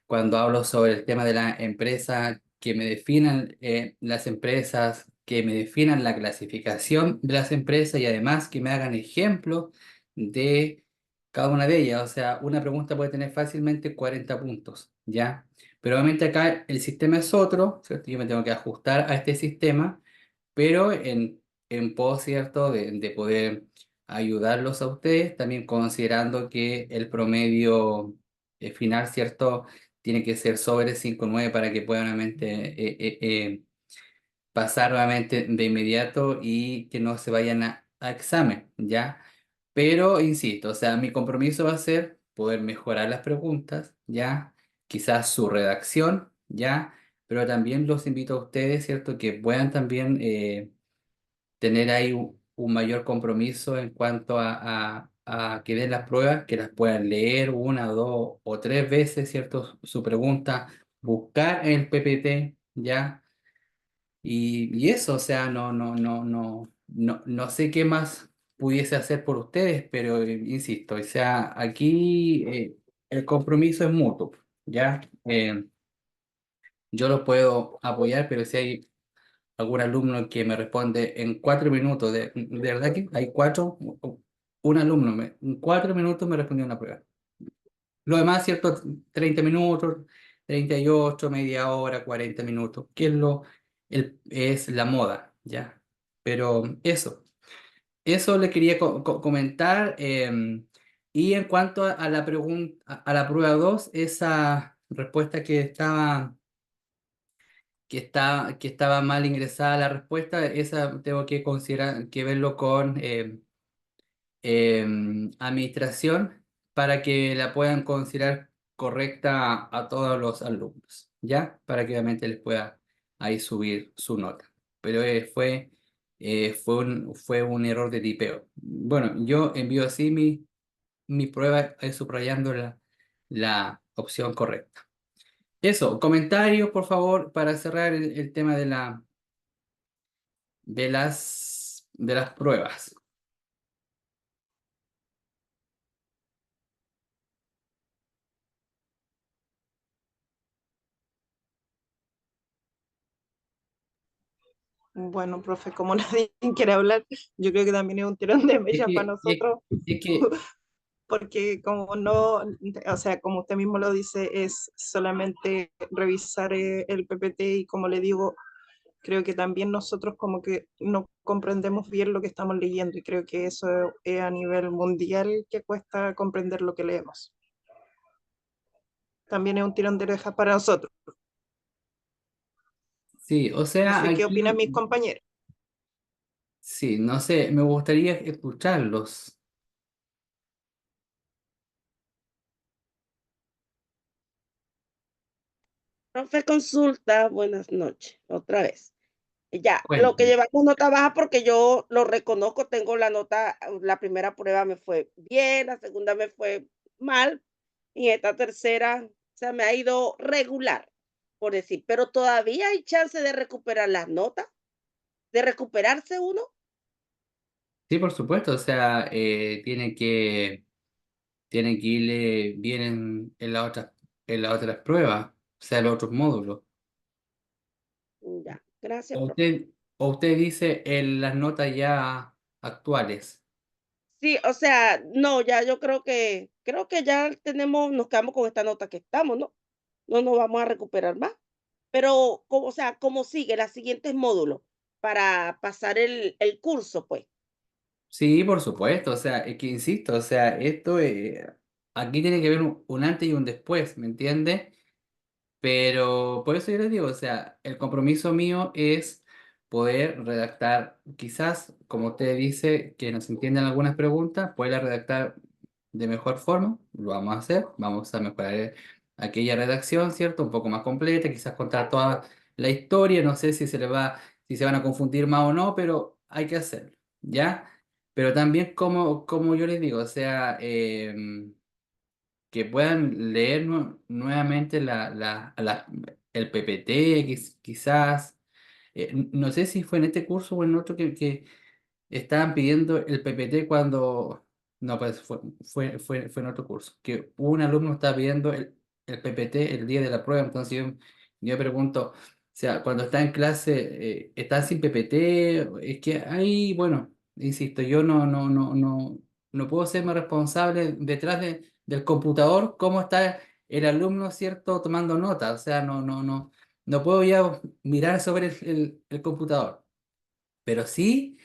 A: cuando hablo sobre el tema de la empresa, que me definan las empresas, que me definan la clasificación de las empresas y además que me hagan ejemplos de cada una de ellas. O sea, una pregunta puede tener fácilmente 40 puntos, ¿ya? Pero obviamente acá el sistema es otro, ¿cierto? Yo me tengo que ajustar a este sistema, pero en pos, ¿cierto?, de poder ayudarlos a ustedes, también considerando que el promedio final, ¿cierto?, tiene que ser sobre 5,9 para que puedan obviamente pasar nuevamente de inmediato y que no se vayan a examen, ¿ya? Pero insisto, o sea, mi compromiso va a ser poder mejorar las preguntas, ¿ya? Quizás su redacción, ¿ya? Pero también los invito a ustedes, ¿cierto? Que puedan también tener ahí un mayor compromiso en cuanto a que den las pruebas, que las puedan leer 1, 2 o 3 veces, ¿cierto? Su pregunta, buscar en el PPT, ¿ya? Y eso, o sea, no sé qué más pudiese hacer por ustedes, pero insisto, o sea, aquí el compromiso es mutuo, ¿ya? Yo los puedo apoyar, pero si hay algún alumno que me responde en 4 minutos, de verdad que hay un alumno en 4 minutos me respondió una prueba. Lo demás, ¿cierto? 30 minutos, 38, media hora, 40 minutos, que es la moda, ¿ya? Pero eso le quería comentar. Y en cuanto a la pregunta, a la prueba 2, esa respuesta que estaba mal ingresada la respuesta, esa tengo que considerar, que verlo con administración para que la puedan considerar correcta a todos los alumnos, ¿ya? Para que obviamente les pueda ahí subir su nota. Pero fue un error de tipeo. Bueno, yo envío así mi prueba subrayando la opción correcta. Eso, comentarios, por favor, para cerrar el tema de las pruebas.
B: Bueno, profe, como nadie quiere hablar, yo creo que también es un tirón de
A: Es
B: mecha para
A: que, es,
B: nosotros,
A: es que
B: porque como no, o sea, como usted mismo lo dice, es solamente revisar el PPT y como le digo, creo que también nosotros como que no comprendemos bien lo que estamos leyendo y creo que eso es a nivel mundial que cuesta comprender lo que leemos. También es un tirón de orejas para nosotros.
A: sí, o
B: No
A: sea,
B: sé qué opinan mis
A: aquí,
B: compañeros.
A: sí, no sé, me gustaría escucharlos.
F: Profe consulta, buenas noches, otra vez. Ya, lo que
A: Cuéntame.
F: llevamos nota baja porque yo lo reconozco, tengo la nota, la primera prueba me fue bien, la segunda me fue mal, y esta tercera, se me ha ido regular, por decir, pero todavía hay chance de recuperar las notas, de recuperarse uno.
A: Sí, por supuesto, o sea, tiene que irle bien en las otras pruebas, o sea, en los otros módulos.
F: Ya, gracias,
A: O
F: profe.
A: usted, o usted dice en las notas ya actuales.
F: Sí, o sea, no, ya yo creo que ya tenemos, nos quedamos con esta nota que estamos, ¿no? No nos vamos a recuperar más. Pero, o sea, ¿cómo sigue los siguientes módulos para pasar el curso, pues?
A: Sí, por supuesto, o sea, es que insisto, o sea, aquí tiene que haber un antes y un después, ¿me entiende? Pero por eso yo les digo, o sea, el compromiso mío es poder redactar, quizás, como usted dice, que nos entiendan algunas preguntas, poderla redactar de mejor forma, lo vamos a hacer, vamos a mejorar aquella redacción, ¿cierto? Un poco más completa, quizás contar toda la historia, no sé si se van a confundir más o no, pero hay que hacerlo, ¿ya? Pero también como yo les digo, o sea, que puedan leer nuevamente el PPT, quizás. No sé si fue en este curso o en otro que estaban pidiendo el PPT cuando... No, pues fue en otro curso, que un alumno estaba pidiendo el PPT el día de la prueba, entonces yo pregunto, o sea, cuando está en clase, ¿está sin PPT? Es que ahí, bueno, insisto, yo no puedo ser más responsable detrás del computador, cómo está el alumno, ¿cierto?, tomando nota, o sea, no puedo ya mirar sobre el computador. Pero sí,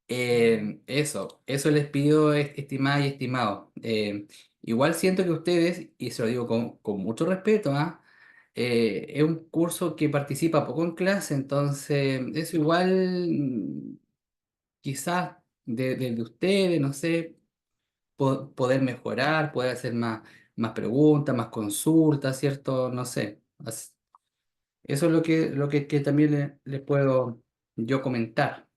A: eso les pido, estimadas y estimados. Igual siento que ustedes, y se lo digo con mucho respeto, ¿ah? Es un curso que participa poco en clase, entonces eso igual, quizás de ustedes, no sé, poder mejorar, poder hacer más preguntas, más consultas, ¿cierto? No sé. Eso es que también les puedo yo comentar.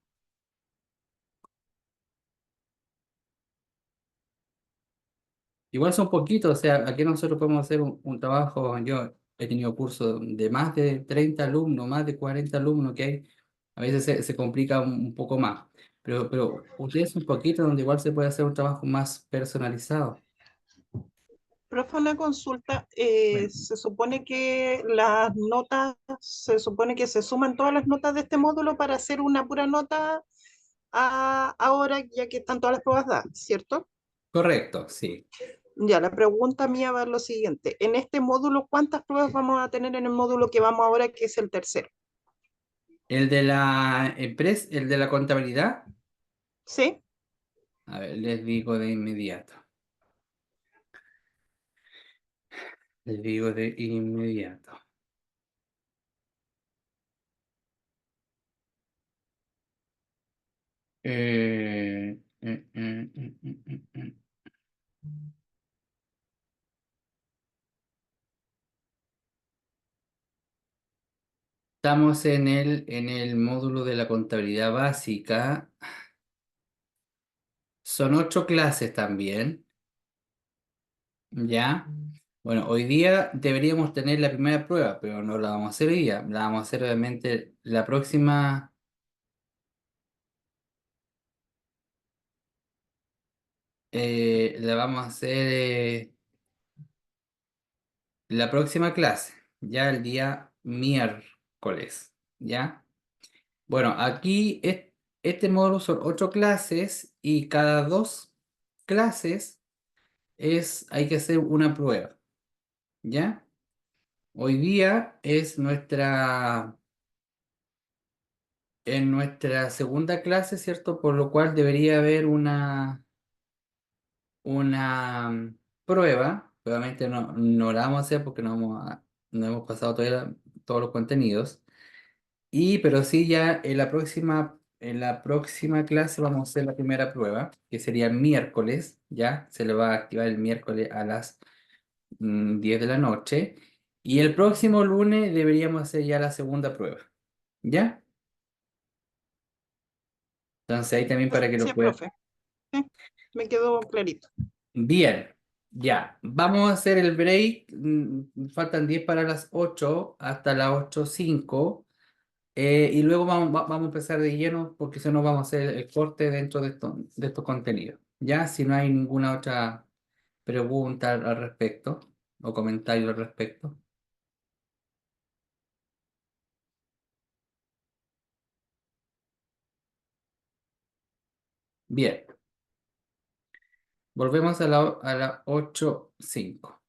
A: Igual son poquitos, o sea, aquí nosotros podemos hacer un trabajo, yo he tenido cursos de más de 30 alumnos, más de 40 alumnos que hay, a veces se complica un poco más, pero ustedes un poquito donde igual se puede hacer un trabajo más personalizado.
B: Profe, una consulta,
A: Bueno,
B: se supone que las notas, se supone que se suman todas las notas de este módulo para hacer una pura nota ahora, ya que están todas las pruebas dadas, ¿cierto?
A: correcto, sí.
B: Ya, la pregunta mía va a lo siguiente. En este módulo, ¿cuántas pruebas vamos a tener en el módulo que vamos ahora, que es el tercero?
A: El de la empresa, el de la contabilidad,
B: ¿Sí?
A: a ver, les digo de inmediato, les digo de inmediato. Mm. Estamos en el módulo de la contabilidad básica. Son 8 clases también, ¿ya? Bueno, hoy día deberíamos tener la primera prueba, pero no la vamos a hacer hoy día. La vamos a hacer obviamente la próxima, la vamos a hacer la próxima clase, ya el día miércoles, ¿ya? Bueno, aquí este módulo son 8 clases y cada 2 clases hay que hacer una prueba, ¿ya? Hoy día en nuestra segunda clase, ¿cierto? Por lo cual debería haber una prueba. Obviamente no la vamos a hacer porque no hemos pasado todavía todos los contenidos. Pero sí, ya en la próxima clase vamos a hacer la primera prueba, que sería el miércoles, ¿ya? Se le va a activar el miércoles a las 10 de la noche. Y el próximo lunes deberíamos hacer ya la segunda prueba, ¿ya? Entonces ahí también para que lo
B: Gracias,
A: puedan.
B: profe. Sí, me quedó clarito.
A: Bien, ya. Vamos a hacer el break. Faltan 10 para las 8 hasta las 8:05. Y luego vamos a empezar de lleno porque si no vamos a hacer el corte dentro de estos contenidos. Ya, si no hay ninguna otra pregunta al respecto o comentario al respecto. Bien, volvemos a la 8:05.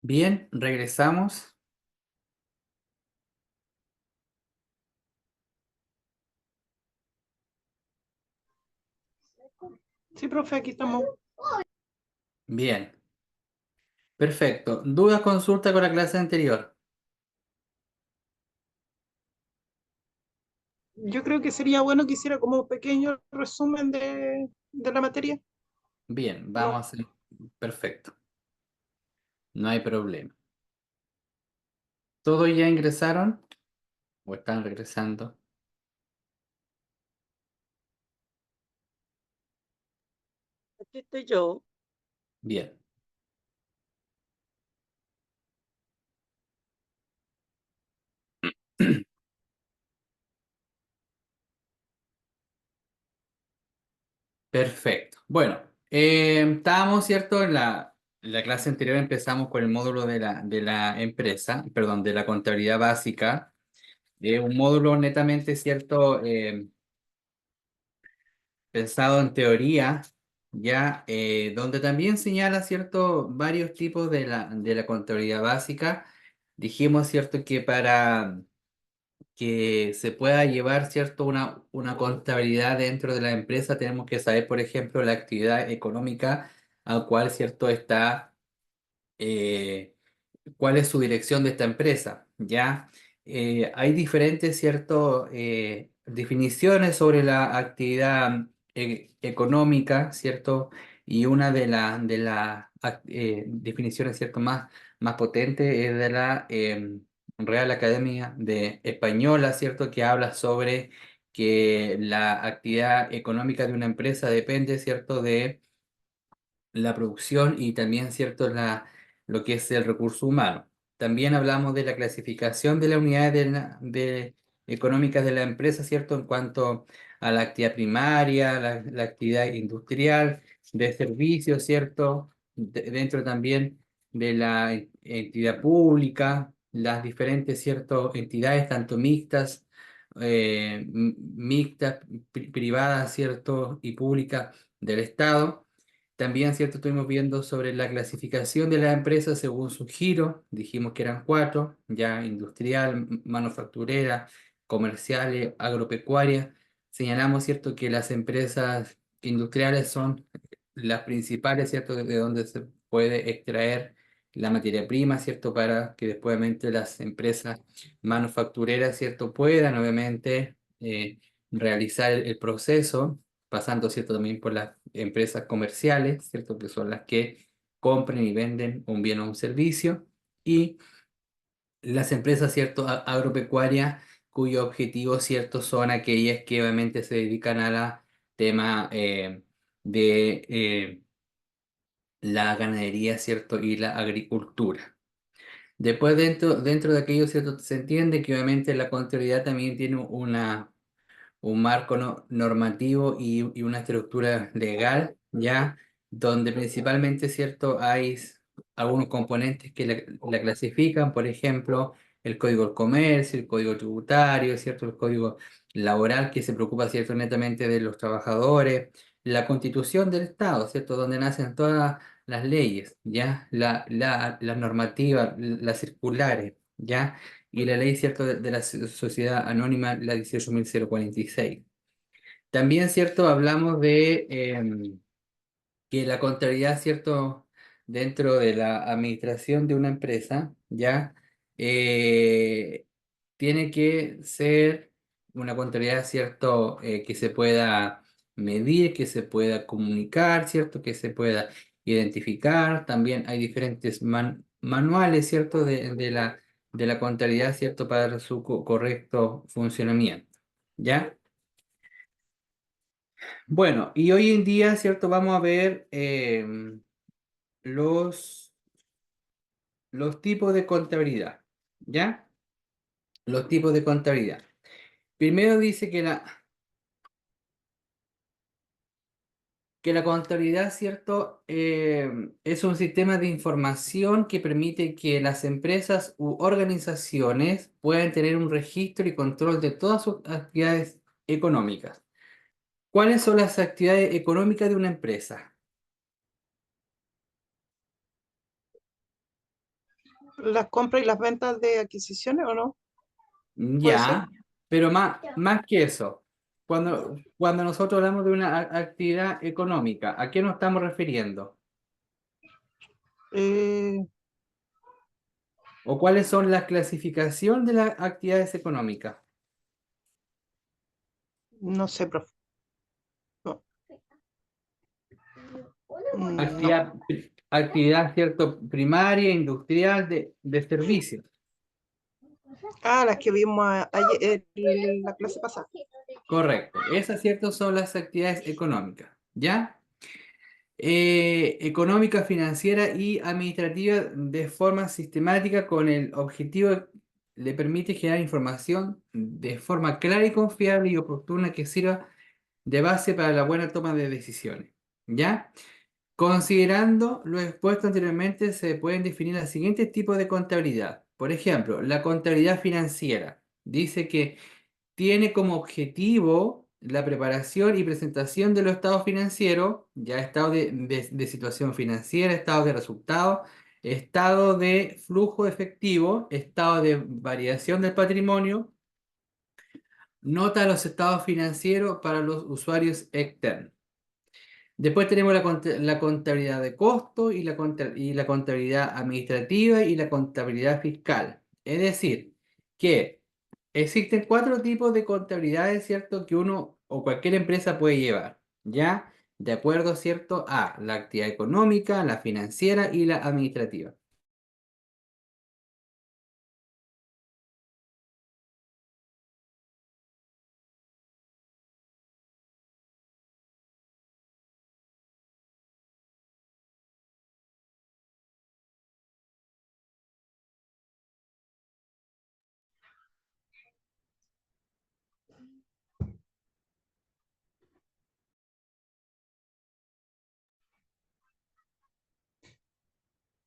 A: Bien, regresamos.
B: Sí, profe, aquí estamos.
A: Bien, perfecto. ¿Dudas, consulta con la clase anterior?
B: Yo creo que sería bueno que hiciera como un pequeño resumen de la materia.
A: Bien, vamos
B: No,
A: a hacer. Perfecto, no hay problema. ¿Todos ya ingresaron o están regresando?
F: Aquí estoy yo.
A: Bien. Perfecto. Bueno, estábamos, ¿cierto? En la clase anterior empezamos con el módulo de la empresa, perdón, de la contabilidad básica. Un módulo netamente, ¿cierto? Pensado en teoría, ya, donde también señala, ¿cierto? Varios tipos de la contabilidad básica. Dijimos, ¿cierto? Que para que se pueda llevar, ¿cierto? Una contabilidad dentro de la empresa, tenemos que saber, por ejemplo, la actividad económica al cual, ¿cierto? Está, eh, cuál es su dirección de esta empresa, ¿ya? Hay diferentes, ¿cierto? Definiciones sobre la actividad económica, ¿cierto? Y una de las definiciones, ¿cierto? Más potente es de la Real Academia de Española, ¿cierto? Que habla sobre que la actividad económica de una empresa depende, ¿cierto? De la producción y también, ¿cierto?, lo que es el recurso humano. También hablamos de la clasificación de las unidades económicas de la empresa, ¿cierto?, en cuanto a la actividad primaria, la actividad industrial, de servicios, ¿cierto?, dentro también de la entidad pública, las diferentes, ¿cierto?, entidades, tanto mixtas, mixtas, privadas, ¿cierto?, y públicas del Estado. También, ¿cierto? Estuvimos viendo sobre la clasificación de las empresas según su giro. Dijimos que eran cuatro, ya industrial, manufacturera, comerciales, agropecuaria. Señalamos, ¿cierto? Que las empresas industriales son las principales, ¿cierto? De donde se puede extraer la materia prima, ¿cierto? Para que después, obviamente, las empresas manufactureras, ¿cierto? Puedan, obviamente, realizar el proceso pasando, ¿cierto? También por las empresas comerciales, ¿cierto? Que son las que compran y venden un bien o un servicio, y las empresas, ¿cierto? Agropecuarias, cuyo objetivo, ¿cierto? Son aquellas que obviamente se dedican a la tema de la ganadería, ¿cierto? Y la agricultura. Después, dentro de aquello, ¿cierto? Se entiende que obviamente la contabilidad también tiene un marco normativo y una estructura legal, ¿ya? Donde principalmente, ¿cierto? Hay algunos componentes que la clasifican, por ejemplo, el Código del Comercio, el Código Tributario, ¿cierto? El Código Laboral, que se preocupa, ¿cierto? Netamente de los trabajadores, la Constitución del Estado, ¿cierto? Donde nacen todas las leyes, ¿ya? Las normativas, las circulares, ¿ya? Y la ley, ¿cierto?, de la sociedad anónima, la 18.046. También, ¿cierto?, hablamos de que la contabilidad, ¿cierto?, dentro de la administración de una empresa, ¿ya? Eh, Tiene que ser una contabilidad, ¿cierto?, que se pueda medir, que se pueda comunicar, ¿cierto?, que se pueda identificar. También hay diferentes manuales, ¿cierto?, de la contabilidad, ¿cierto?, para su correcto funcionamiento, ¿ya? Bueno, y hoy en día, ¿cierto? Vamos a ver los, los tipos de contabilidad, ¿ya? Los tipos de contabilidad. Primero dice que la contabilidad, ¿cierto? Es un sistema de información que permite que las empresas u organizaciones puedan tener un registro y control de todas sus actividades económicas. ¿Cuáles son las actividades económicas de una empresa?
B: ¿Las compras y las ventas de adquisiciones o no? ¿Puede ser?
A: Ya, pero más que eso, cuando nosotros hablamos de una actividad económica, ¿a qué nos estamos refiriendo?
B: Eh,
A: ¿O cuáles son las clasificaciones de las actividades económicas?
B: no sé, profe. No. No.
A: Actividad, cierto, primaria, industrial, de servicios.
B: Ah, las que vimos ayer en la clase pasada.
A: Correcto. Esas, cierto, son las actividades económicas, ¿ya? Económica, financiera y administrativa de forma sistemática con el objetivo le permite generar información de forma clara y confiable y oportuna que sirva de base para la buena toma de decisiones, ¿ya? Considerando lo expuesto anteriormente, se pueden definir los siguientes tipos de contabilidad. Por ejemplo, la contabilidad financiera dice que tiene como objetivo la preparación y presentación de los estados financieros, ya estado de situación financiera, estado de resultados, estado de flujo efectivo, estado de variación del patrimonio, nota de los estados financieros para los usuarios externos. Después tenemos la contabilidad de costo y la contabilidad administrativa y la contabilidad fiscal. Es decir, que existen cuatro tipos de contabilidades, ¿cierto? Que uno o cualquier empresa puede llevar, ¿ya? De acuerdo, ¿cierto? A la actividad económica, la financiera y la administrativa.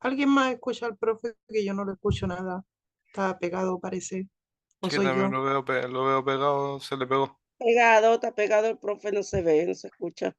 B: ¿Alguien más escucha al profe? Que yo no lo escucho nada. Está pegado, parece. ¿O
H: Sí,
B: soy
H: también
B: yo?
H: lo veo pegado, se le pegó.
F: Pegado, está pegado el profe, no se ve, no se escucha.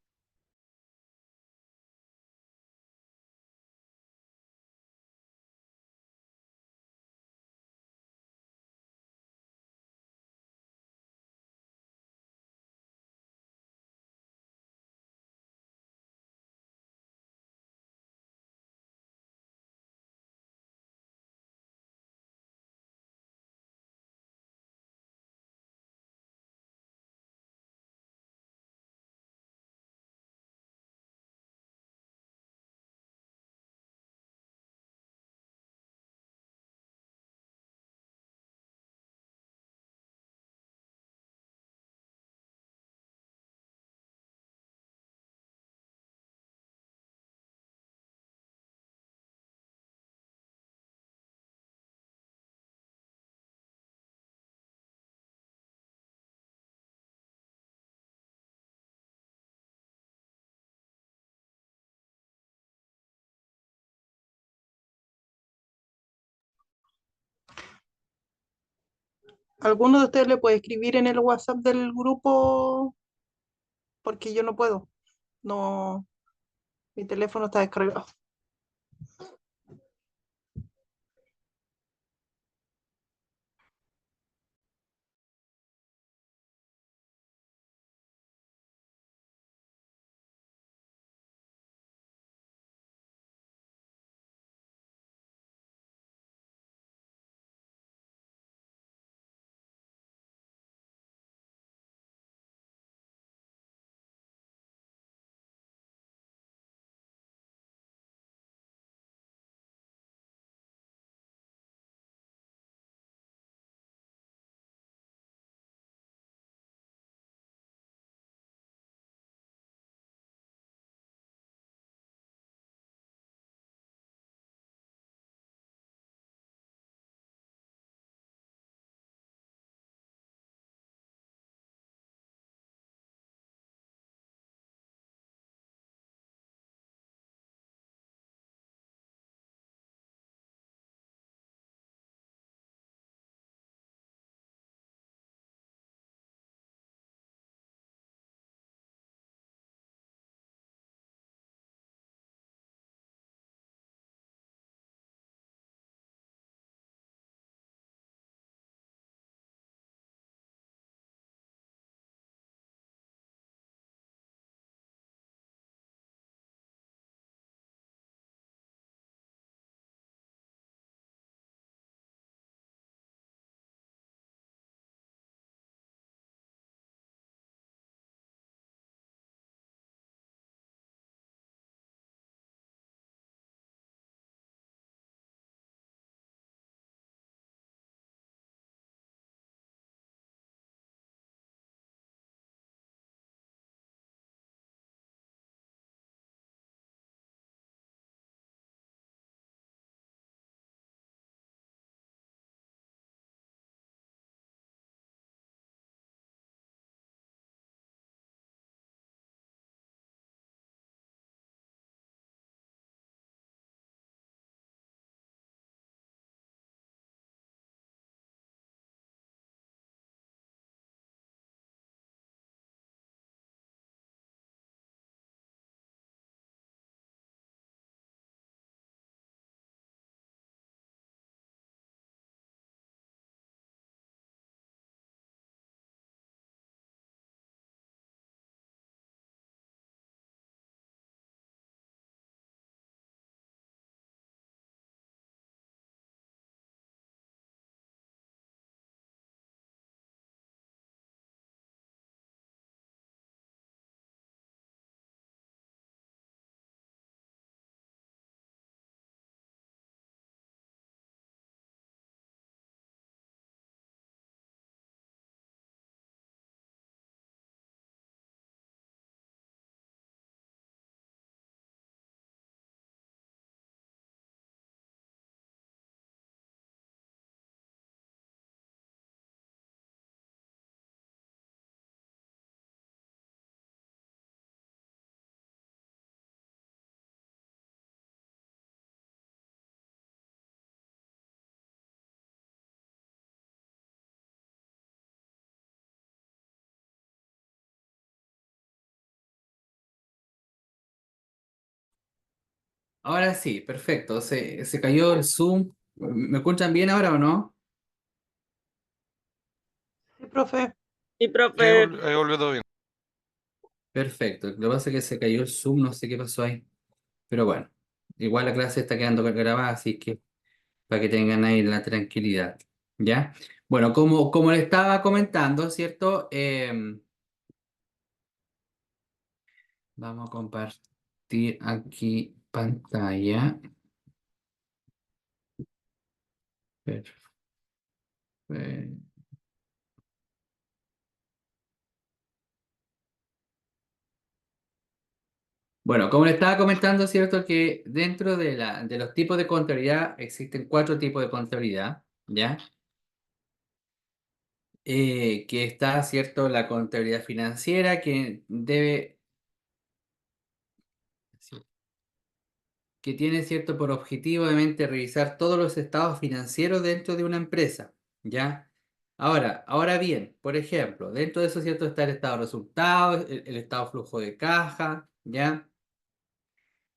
B: ¿Alguno de ustedes le puede escribir en el WhatsApp del grupo? Porque yo no puedo. No, mi teléfono está descargado.
A: Ahora sí, perfecto. Se cayó el Zoom. ¿Me escuchan bien ahora o no?
B: Sí, profe.
F: Sí,
H: Sí,
F: profe.
H: ahí volvió todo bien.
A: Perfecto. Lo que pasa es que se cayó el Zoom, no sé qué pasó ahí. Pero bueno, igual la clase está quedando grabada, así que para que tengan ahí la tranquilidad. ¿Ya? Bueno, como le estaba comentando, ¿cierto? Vamos a compartir aquí pantalla. Perfecto. Bueno, como le estaba comentando, ¿cierto? Que dentro de los tipos de contabilidad existen 4 tipos de contabilidad, ¿ya? Que está, ¿cierto? La contabilidad financiera, que tiene, ¿cierto? Por objetivo, obviamente, revisar todos los estados financieros dentro de una empresa, ¿ya? Ahora bien, por ejemplo, dentro de eso, ¿cierto? Está el estado de resultados, el estado flujo de caja, ¿ya?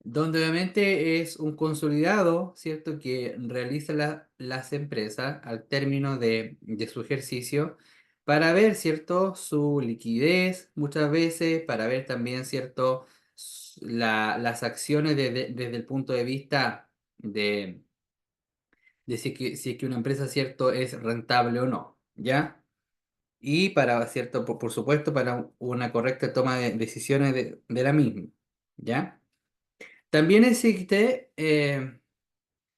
A: Donde obviamente es un consolidado, ¿cierto? Que realizan las empresas al término de su ejercicio para ver, ¿cierto? Su liquidez muchas veces, para ver también, ¿cierto? Las acciones desde el punto de vista de si es que una empresa, ¿cierto? Es rentable o no, ¿ya? Y para, ¿cierto? Por supuesto, para una correcta toma de decisiones de la misma, ¿ya? También existe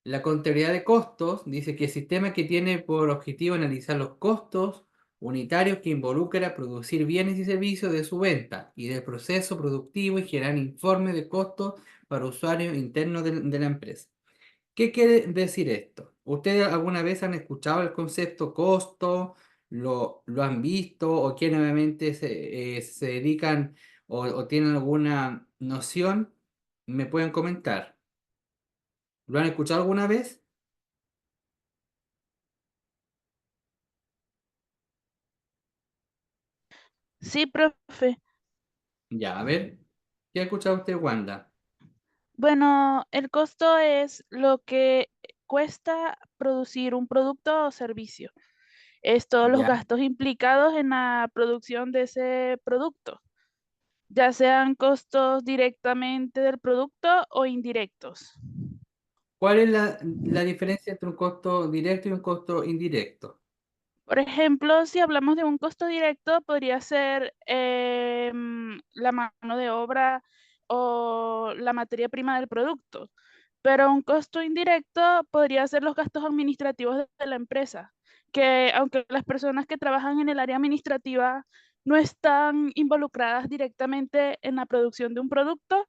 A: la contabilidad de costos, dice que el sistema que tiene por objetivo analizar los costos unitarios que involucra producir bienes y servicios de su venta y del proceso productivo y generar informes de costos para usuarios internos de la empresa. ¿Qué quiere decir esto? ¿Ustedes alguna vez han escuchado el concepto costo? ¿Lo han visto? ¿O quienes obviamente se dedican o tienen alguna noción? ¿Me pueden comentar? ¿Lo han escuchado alguna vez?
E: Sí, profe.
A: Ya, a ver. ¿Qué ha escuchado usted, Wanda?
E: Bueno, el costo es lo que cuesta producir un producto o servicio. Es todos los
A: Ya.
E: gastos implicados en la producción de ese producto, ya sean costos directamente del producto o indirectos.
A: ¿Cuál es la diferencia entre un costo directo y un costo indirecto?
E: Por ejemplo, si hablamos de un costo directo, podría ser la mano de obra o la materia prima del producto, pero un costo indirecto podría ser los gastos administrativos de la empresa, que aunque las personas que trabajan en el área administrativa no están involucradas directamente en la producción de un producto,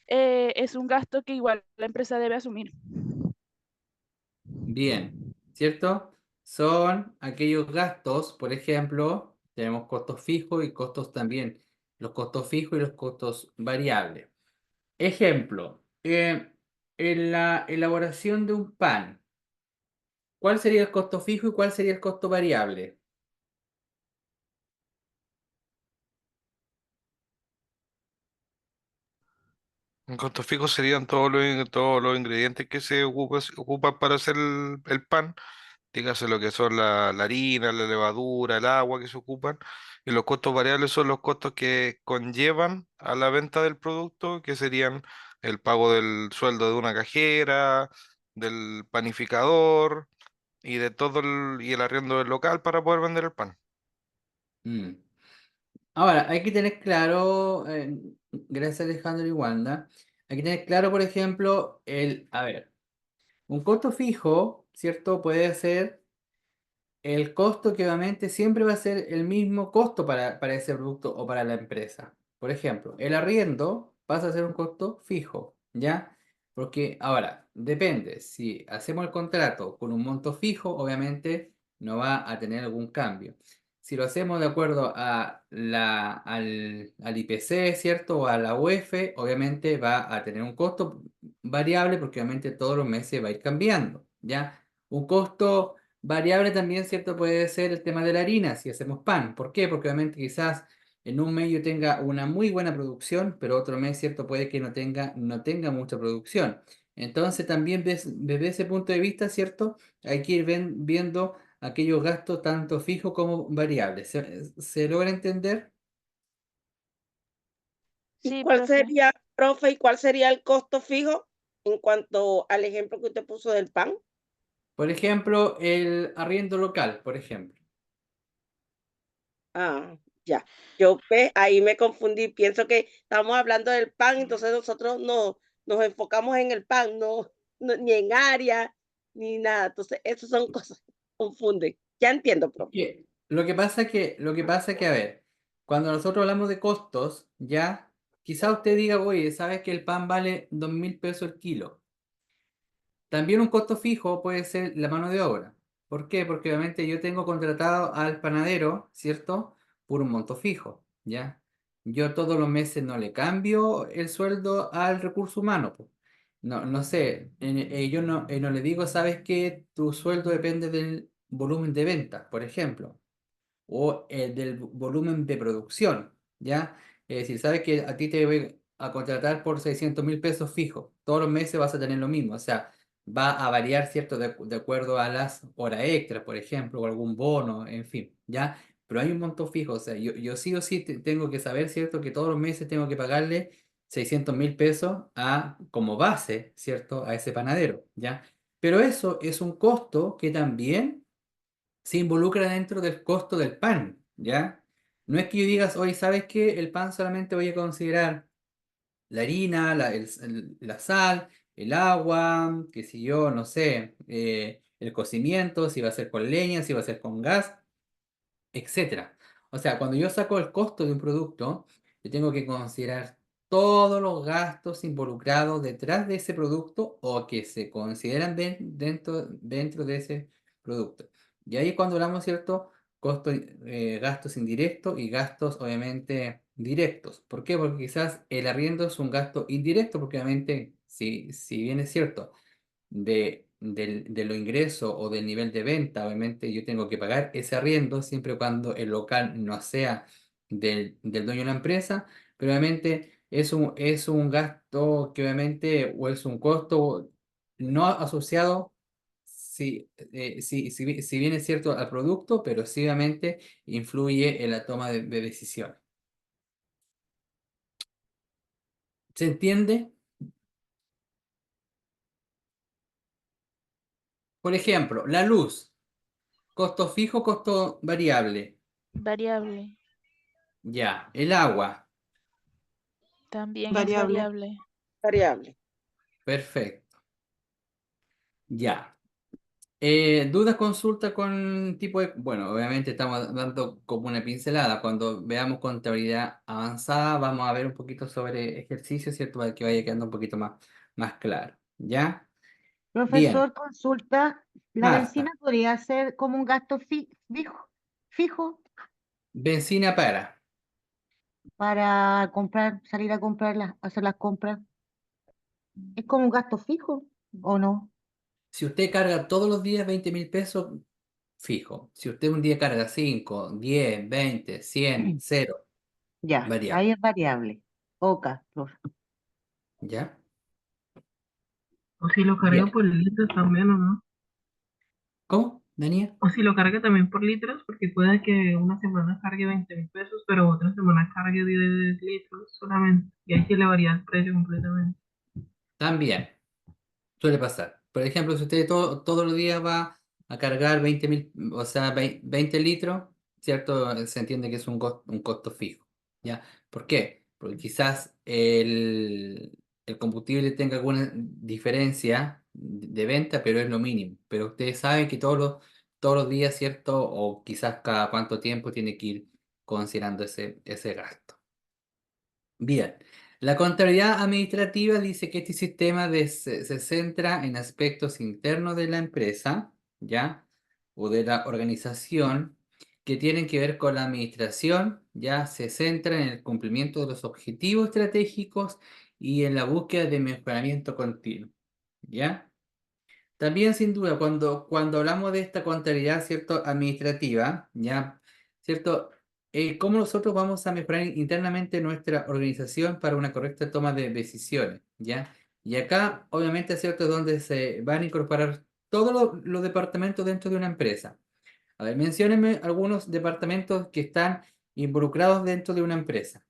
E: es un gasto que igual la empresa debe asumir.
A: Bien, ¿cierto? Son aquellos gastos, por ejemplo, tenemos costos fijos y costos también, los costos fijos y los costos variables. Ejemplo, en la elaboración de un pan, ¿cuál sería el costo fijo y cuál sería el costo variable?
H: En costos fijos serían todos los ingredientes que se ocupan para hacer el pan. Dígase lo que son la harina, la levadura, el agua que se ocupan. Y los costos variables son los costos que conllevan a la venta del producto, que serían el pago del sueldo de una cajera, del panificador y de y el arriendo del local para poder vender el pan.
A: Mm. Ahora, hay que tener claro, gracias Alejandro y Wanda, hay que tener claro, por ejemplo, a ver, un costo fijo, ¿cierto? Puede ser el costo que obviamente siempre va a ser el mismo costo para ese producto o para la empresa. Por ejemplo, el arriendo pasa a ser un costo fijo, ¿ya? Porque ahora, depende, si hacemos el contrato con un monto fijo, obviamente no va a tener algún cambio. Si lo hacemos de acuerdo al IPC, ¿cierto? O a la UEF, obviamente va a tener un costo variable porque obviamente todos los meses va a ir cambiando, ¿ya? Un costo variable también, ¿cierto? Puede ser el tema de la harina, si hacemos pan. ¿Por qué? Porque obviamente quizás en un mes yo tenga una muy buena producción, pero otro mes, ¿cierto? Puede que no tenga mucha producción. Entonces también desde ese punto de vista, ¿cierto? Hay que ir viendo aquellos gastos tanto fijos como variables. ¿Se logra entender?
F: ¿Y
E: Sí,
F: cuál
E: profe.
F: sería, profe, y cuál sería el costo fijo en cuanto al ejemplo que usted puso del pan?
A: Por ejemplo, el arriendo local, por ejemplo.
F: Ah, ya. Yo ahí me confundí. Pienso que estamos hablando del pan, entonces nosotros no nos enfocamos en el pan, ni en área, ni nada. Entonces, esas son cosas que confunden. Ya entiendo, profe.
A: Lo que pasa que, a ver, cuando nosotros hablamos de costos, ya, quizá usted diga, oye, ¿sabes que el pan vale 2.000 pesos el kilo? También un costo fijo puede ser la mano de obra. ¿Por qué? Porque obviamente yo tengo contratado al panadero, ¿cierto? Por un monto fijo, ¿ya? Yo todos los meses no le cambio el sueldo al recurso humano, po. No, no sé, yo no le digo, ¿sabes qué? Tu sueldo depende del volumen de ventas, por ejemplo, o del volumen de producción, ¿ya? Es decir, sabes que a ti te voy a contratar por 600.000 pesos fijos, todos los meses vas a tener lo mismo, o sea, va a variar, ¿cierto? De acuerdo a las horas extras, por ejemplo, o algún bono, en fin, ¿ya? Pero hay un monto fijo, o sea, yo sí o sí tengo que saber, ¿cierto? Que todos los meses tengo que pagarle 600.000 pesos como base, ¿cierto? A ese panadero, ¿ya? Pero eso es un costo que también se involucra dentro del costo del pan, ¿ya? No es que yo digas, oye, ¿sabes qué? El pan solamente voy a considerar la harina, la sal, el agua, qué sé yo, no sé, el cocimiento, si va a ser con leña, si va a ser con gas, etcétera. O sea, cuando yo saco el costo de un producto, yo tengo que considerar todos los gastos involucrados detrás de ese producto o que se consideran dentro de ese producto. Y ahí es cuando hablamos, ¿cierto? Gastos indirectos y gastos obviamente directos. ¿Por qué? Porque quizás el arriendo es un gasto indirecto, porque obviamente, si bien es cierto, de los ingresos o del nivel de venta, obviamente yo tengo que pagar ese arriendo siempre y cuando el local no sea del dueño de la empresa, pero obviamente es un gasto que obviamente o es un costo no asociado, si bien es cierto al producto, pero sí obviamente influye en la toma de decisiones. ¿Se entiende? Por ejemplo, la luz, costo fijo, costo variable.
E: Variable.
A: Ya, el agua,
E: También es
B: Variable.
E: variable.
F: Variable.
A: perfecto. Ya. Dudas, consulta con tipo de... Bueno, obviamente estamos dando como una pincelada. Cuando veamos contabilidad avanzada, vamos a ver un poquito sobre ejercicio, ¿cierto? Para que vaya quedando un poquito más claro. ¿Ya? Bien,
I: Profesor, consulta, ¿la benzina
A: Marta.
I: podría ser como un gasto fijo
A: Benzina para.
I: para comprar, salir a comprarlas, hacer las compras? ¿Es como un gasto fijo o no?
A: Si usted carga todos los días 20.000 pesos, fijo. Si usted un día carga 5, 10, 20, 100, 0,
I: Ya,
A: variable.
I: ahí es variable. Ok,
A: ¿Ya?
D: O si lo carga
A: Bien.
D: por litros también, ¿o no?
A: ¿Cómo, Daniel?
D: O si lo carga también por litros, porque puede que una semana cargue 20.000 pesos, pero otra semana cargue 10 litros solamente. Y ahí sí le varía el precio completamente.
A: También. Suele pasar. Por ejemplo, si usted todos los días va a cargar 20.000, o sea, 20 litros, ¿cierto? Se entiende que es un costo fijo. ¿Ya? ¿Por qué? Porque quizás el combustible tenga alguna diferencia de venta, pero es lo mínimo. Pero ustedes saben que todos los días, ¿cierto? O quizás cada cuánto tiempo tiene que ir considerando ese gasto. Bien, la contabilidad administrativa dice que este sistema se centra en aspectos internos de la empresa, ¿ya? O de la organización que tienen que ver con la administración, ¿ya? Se centra en el cumplimiento de los objetivos estratégicos y en la búsqueda de mejoramiento continuo, ¿ya? También, sin duda, cuando hablamos de esta contabilidad, ¿cierto? Administrativa, ¿ya? ¿Cierto? ¿Cómo nosotros vamos a mejorar internamente nuestra organización para una correcta toma de decisiones? ¿Ya? Y acá, obviamente, ¿cierto? Es donde se van a incorporar todos los departamentos dentro de una empresa. A ver, menciónenme algunos departamentos que están involucrados dentro de una empresa.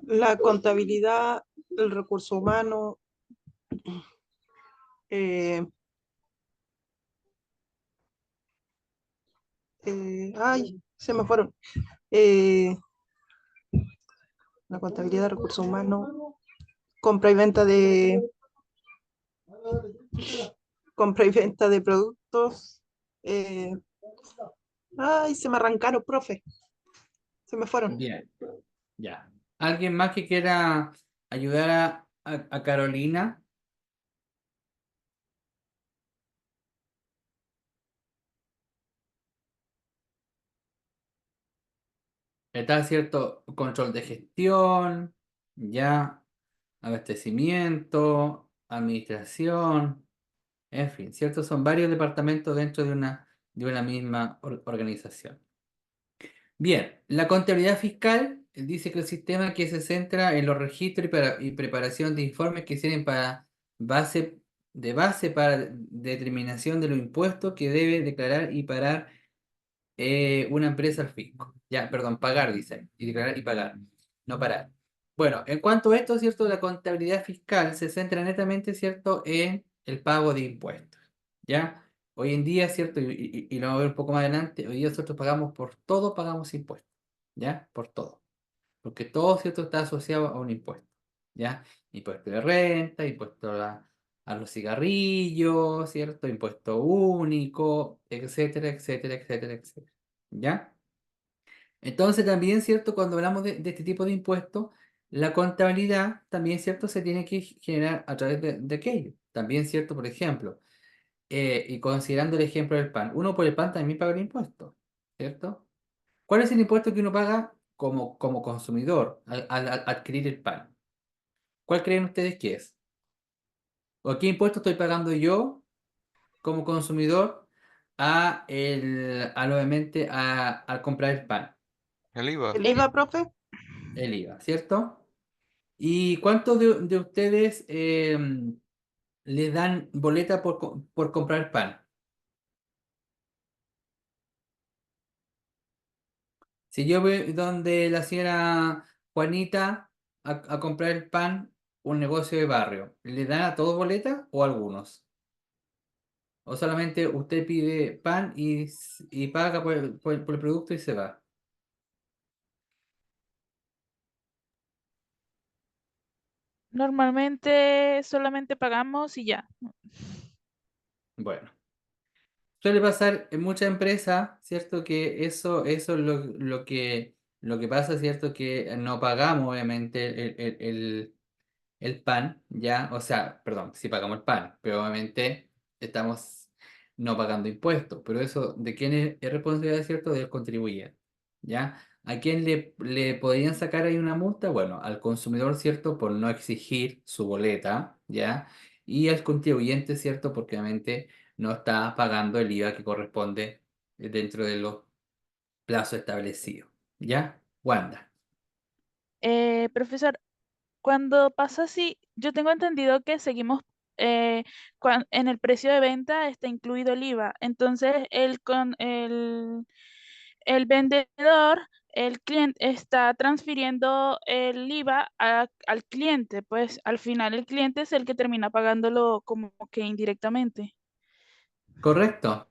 B: La contabilidad, el recurso humano, eh, ay, se me fueron. Eh, la contabilidad, recursos humanos, compra y venta de compra y venta de productos. eh, ay, se me arrancaron, profe. Se me fueron.
A: Bien, ya. ¿Alguien más que quiera ayudar a Carolina? Está cierto, control de gestión, ya, abastecimiento, administración, en fin, ¿cierto? Son varios departamentos dentro de una misma organización. Bien, la contabilidad fiscal dice que el sistema que se centra en los registros y preparación de informes que sirven para base para determinación de los impuestos que debe declarar y pagar una empresa al fisco. Ya, perdón, pagar, dice, y declarar y pagar, no parar. Bueno, en cuanto a esto, ¿cierto? La contabilidad fiscal se centra netamente, ¿cierto?, en el pago de impuestos. ¿Ya? Hoy en día, ¿cierto? Y lo vamos a ver un poco más adelante, hoy día nosotros pagamos por todo, pagamos impuestos. ¿Ya? Por todo. Porque todo, ¿cierto?, está asociado a un impuesto. ¿Ya? Impuesto de renta, impuesto a los cigarrillos, ¿cierto? Impuesto único, etcétera, etcétera, etcétera, etcétera. ¿Ya? Entonces también, ¿cierto? Cuando hablamos de este tipo de impuestos, la contabilidad también, ¿cierto? Se tiene que generar a través de aquello. También, ¿cierto? Por ejemplo, y considerando el ejemplo del pan, uno por el pan también paga el impuesto, ¿cierto? ¿Cuál es el impuesto que uno paga como consumidor al adquirir el pan? ¿Cuál creen ustedes que es? ¿O qué impuesto estoy pagando yo como consumidor obviamente al comprar el pan?
H: El IVA.
B: ¿El IVA, profe?
A: El IVA, ¿cierto? ¿Y cuántos de ustedes le dan boleta por comprar pan? Si yo voy donde la señora Juanita a comprar el pan, un negocio de barrio, ¿le dan a todos boleta o a algunos? ¿O solamente usted pide pan y paga por el producto y se va?
E: Normalmente solamente pagamos y ya.
A: Bueno, suele pasar en muchas empresas, ¿cierto? Que eso es lo que pasa, ¿cierto? Que no pagamos, obviamente, el pan, ¿ya? O sea, perdón, sí pagamos el pan, pero obviamente estamos no pagando impuestos. Pero eso, ¿de quién es responsabilidad, cierto? Del contribuyente, ¿ya? ¿A quién le podrían sacar ahí una multa? Bueno, al consumidor, ¿cierto? Por no exigir su boleta, ¿ya? Y al contribuyente, ¿cierto? Porque obviamente no está pagando el IVA que corresponde dentro de los plazos establecidos, ¿ya? Wanda.
E: Profesor, cuando pasa así, yo tengo entendido que seguimos, en el precio de venta está incluido el IVA. Entonces, el vendedor, el cliente, está transfiriendo el IVA al cliente. Pues al final el cliente es el que termina pagándolo como que indirectamente.
A: Correcto.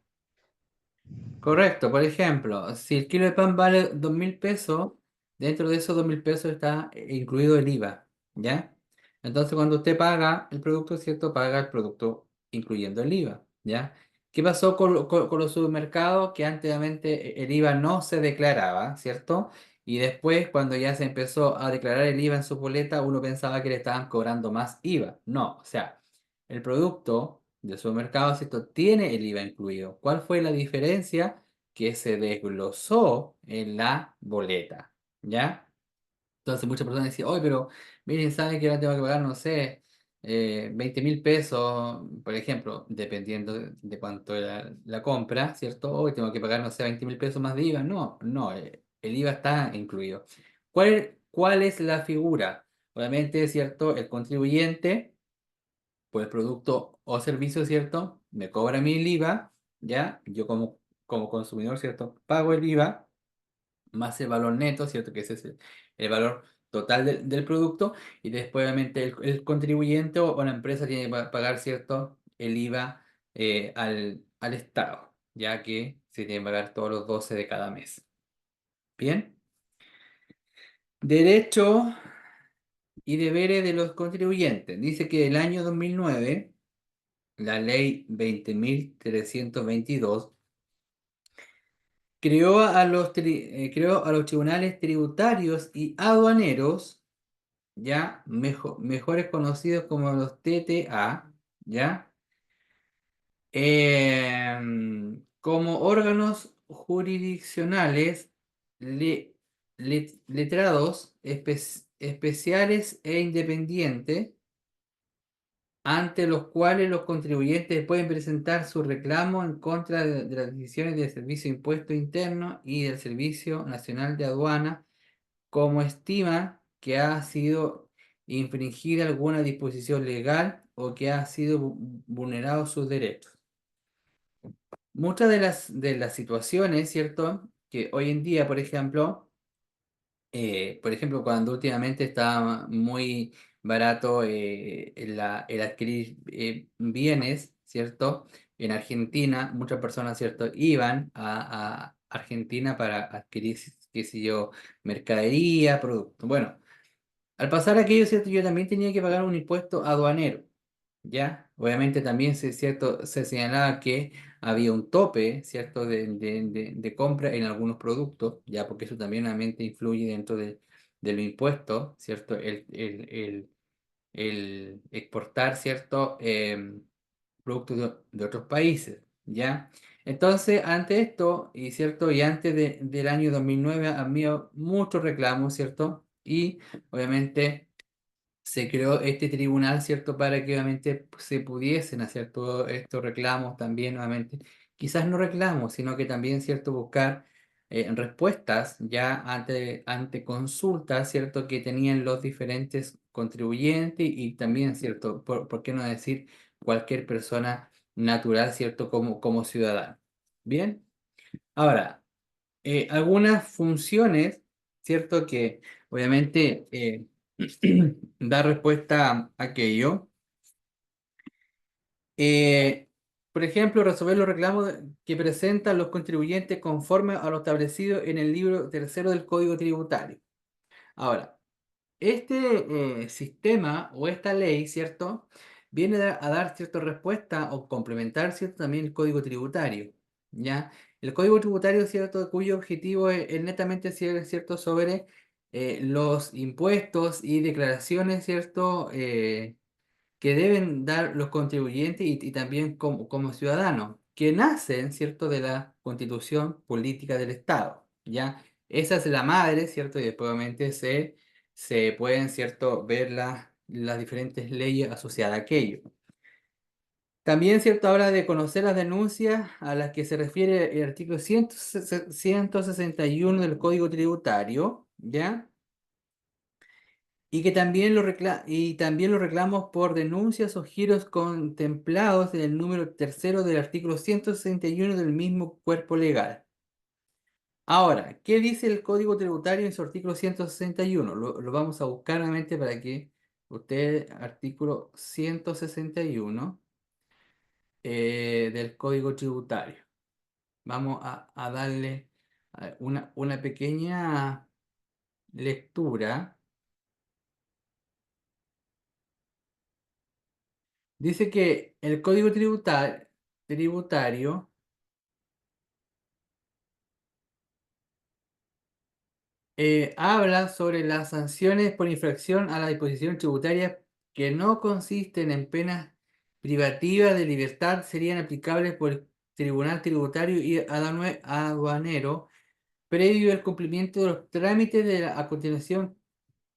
A: Correcto, por ejemplo, si el kilo de pan vale 2.000 pesos, dentro de esos 2.000 pesos está incluido el IVA, ¿ya? Entonces, cuando usted paga el producto, ¿cierto? Paga el producto incluyendo el IVA, ¿ya? ¿Qué pasó con los supermercados? Que anteriormente el IVA no se declaraba, ¿cierto? Y después, cuando ya se empezó a declarar el IVA en su boleta, uno pensaba que le estaban cobrando más IVA. No, o sea, el producto del supermercado, ¿cierto? Tiene el IVA incluido. ¿Cuál fue la diferencia? Que se desglosó en la boleta, ¿ya? Entonces muchas personas decían, oye, pero miren, ¿saben que ahora tengo que pagar, no sé, 20.000 pesos, por ejemplo, dependiendo de cuánto era la compra, ¿cierto? Hoy tengo que pagar, no sé, 20.000 pesos más de IVA. No, no, el IVA está incluido. ¿Cuál es la figura? Obviamente, ¿cierto? El contribuyente, por el producto o servicio, ¿cierto? Me cobra mi IVA, ¿ya? Yo como consumidor, ¿cierto? Pago el IVA más el valor neto, ¿cierto? Que ese es el valor total del producto, y después obviamente el contribuyente o la empresa tiene que pagar, ¿cierto? El IVA al Estado, ya que se tiene que pagar todos los 12 de cada mes. Bien. Derecho y deberes de los contribuyentes. Dice que el año 2009, la ley 20.322 creó a los tribunales tributarios y aduaneros, ya mejores conocidos como los TTA, ya, como órganos jurisdiccionales letrados especiales e independientes, ante los cuales los contribuyentes pueden presentar su reclamo en contra de las decisiones del Servicio de Impuesto Interno y del Servicio Nacional de Aduana, como estima que ha sido infringida alguna disposición legal o que ha sido vulnerados sus derechos. Muchas de las situaciones, ¿cierto? Que hoy en día, por ejemplo, cuando últimamente estaba muy barato el adquirir bienes, ¿cierto? En Argentina, muchas personas, ¿cierto? Iban a Argentina para adquirir, qué sé yo, mercadería, productos. Bueno, al pasar aquello, ¿cierto? Yo también tenía que pagar un impuesto aduanero, ¿ya? Obviamente también, ¿cierto? Se señalaba que había un tope, ¿cierto? De compra en algunos productos, ¿ya? Porque eso también obviamente influye dentro de los impuestos, ¿cierto? El exportar, ¿cierto? Productos de otros países, ¿ya? Entonces, ante esto, y cierto, y antes del año 2009 había muchos reclamos, ¿cierto? Y obviamente se creó este tribunal, ¿cierto? Para que obviamente se pudiesen hacer todos estos reclamos también, nuevamente. Quizás no reclamos, sino que también, ¿cierto? Buscar respuestas ya ante consultas, ¿cierto? Que tenían los diferentes contribuyentes y también, ¿cierto? ¿Por qué no decir cualquier persona natural, ¿cierto? Como ciudadano. Bien. Ahora, algunas funciones, ¿cierto? Que obviamente da respuesta a aquello. Eh, por ejemplo, resolver los reclamos que presentan los contribuyentes conforme a lo establecido en el libro tercero del Código Tributario. Ahora, este sistema o esta ley, ¿cierto? Viene a dar cierta respuesta o complementar, ¿cierto? También el Código Tributario, ¿ya? El Código Tributario, ¿cierto? Cuyo objetivo es netamente, ¿cierto? Sobre los impuestos y declaraciones, ¿cierto? Que deben dar los contribuyentes y también como ciudadanos, que nacen, ¿cierto? De la Constitución Política del Estado, ¿ya? Esa es la madre, ¿cierto? Y después obviamente se pueden, ¿cierto? Ver las diferentes leyes asociadas a aquello. También, ¿cierto? Habla de conocer las denuncias a las que se refiere el artículo 161 del Código Tributario, ¿ya? Y también los reclamos por denuncias o giros contemplados en el número tercero del artículo 161 del mismo cuerpo legal. Ahora, ¿qué dice el Código Tributario en su artículo 161? Lo vamos a buscar nuevamente para que usted, artículo 161 del Código Tributario. Vamos a darle una pequeña lectura. Dice que el Código Tributario habla sobre las sanciones por infracción a la disposición tributaria que no consisten en penas privativas de libertad, serían aplicables por el Tribunal Tributario y Aduanero previo al cumplimiento de los trámites a continuación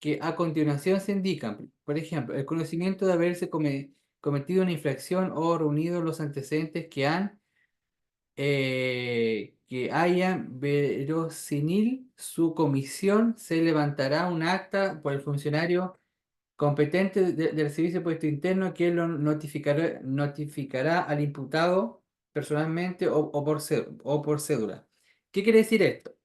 A: que a continuación se indican, por ejemplo, el conocimiento de haberse cometido una infracción o reunido los antecedentes que hayan verosímil su comisión, se levantará un acta por el funcionario competente del Servicio de Puesto Interno que lo notificará al imputado personalmente o por cédula. ¿Qué quiere decir esto?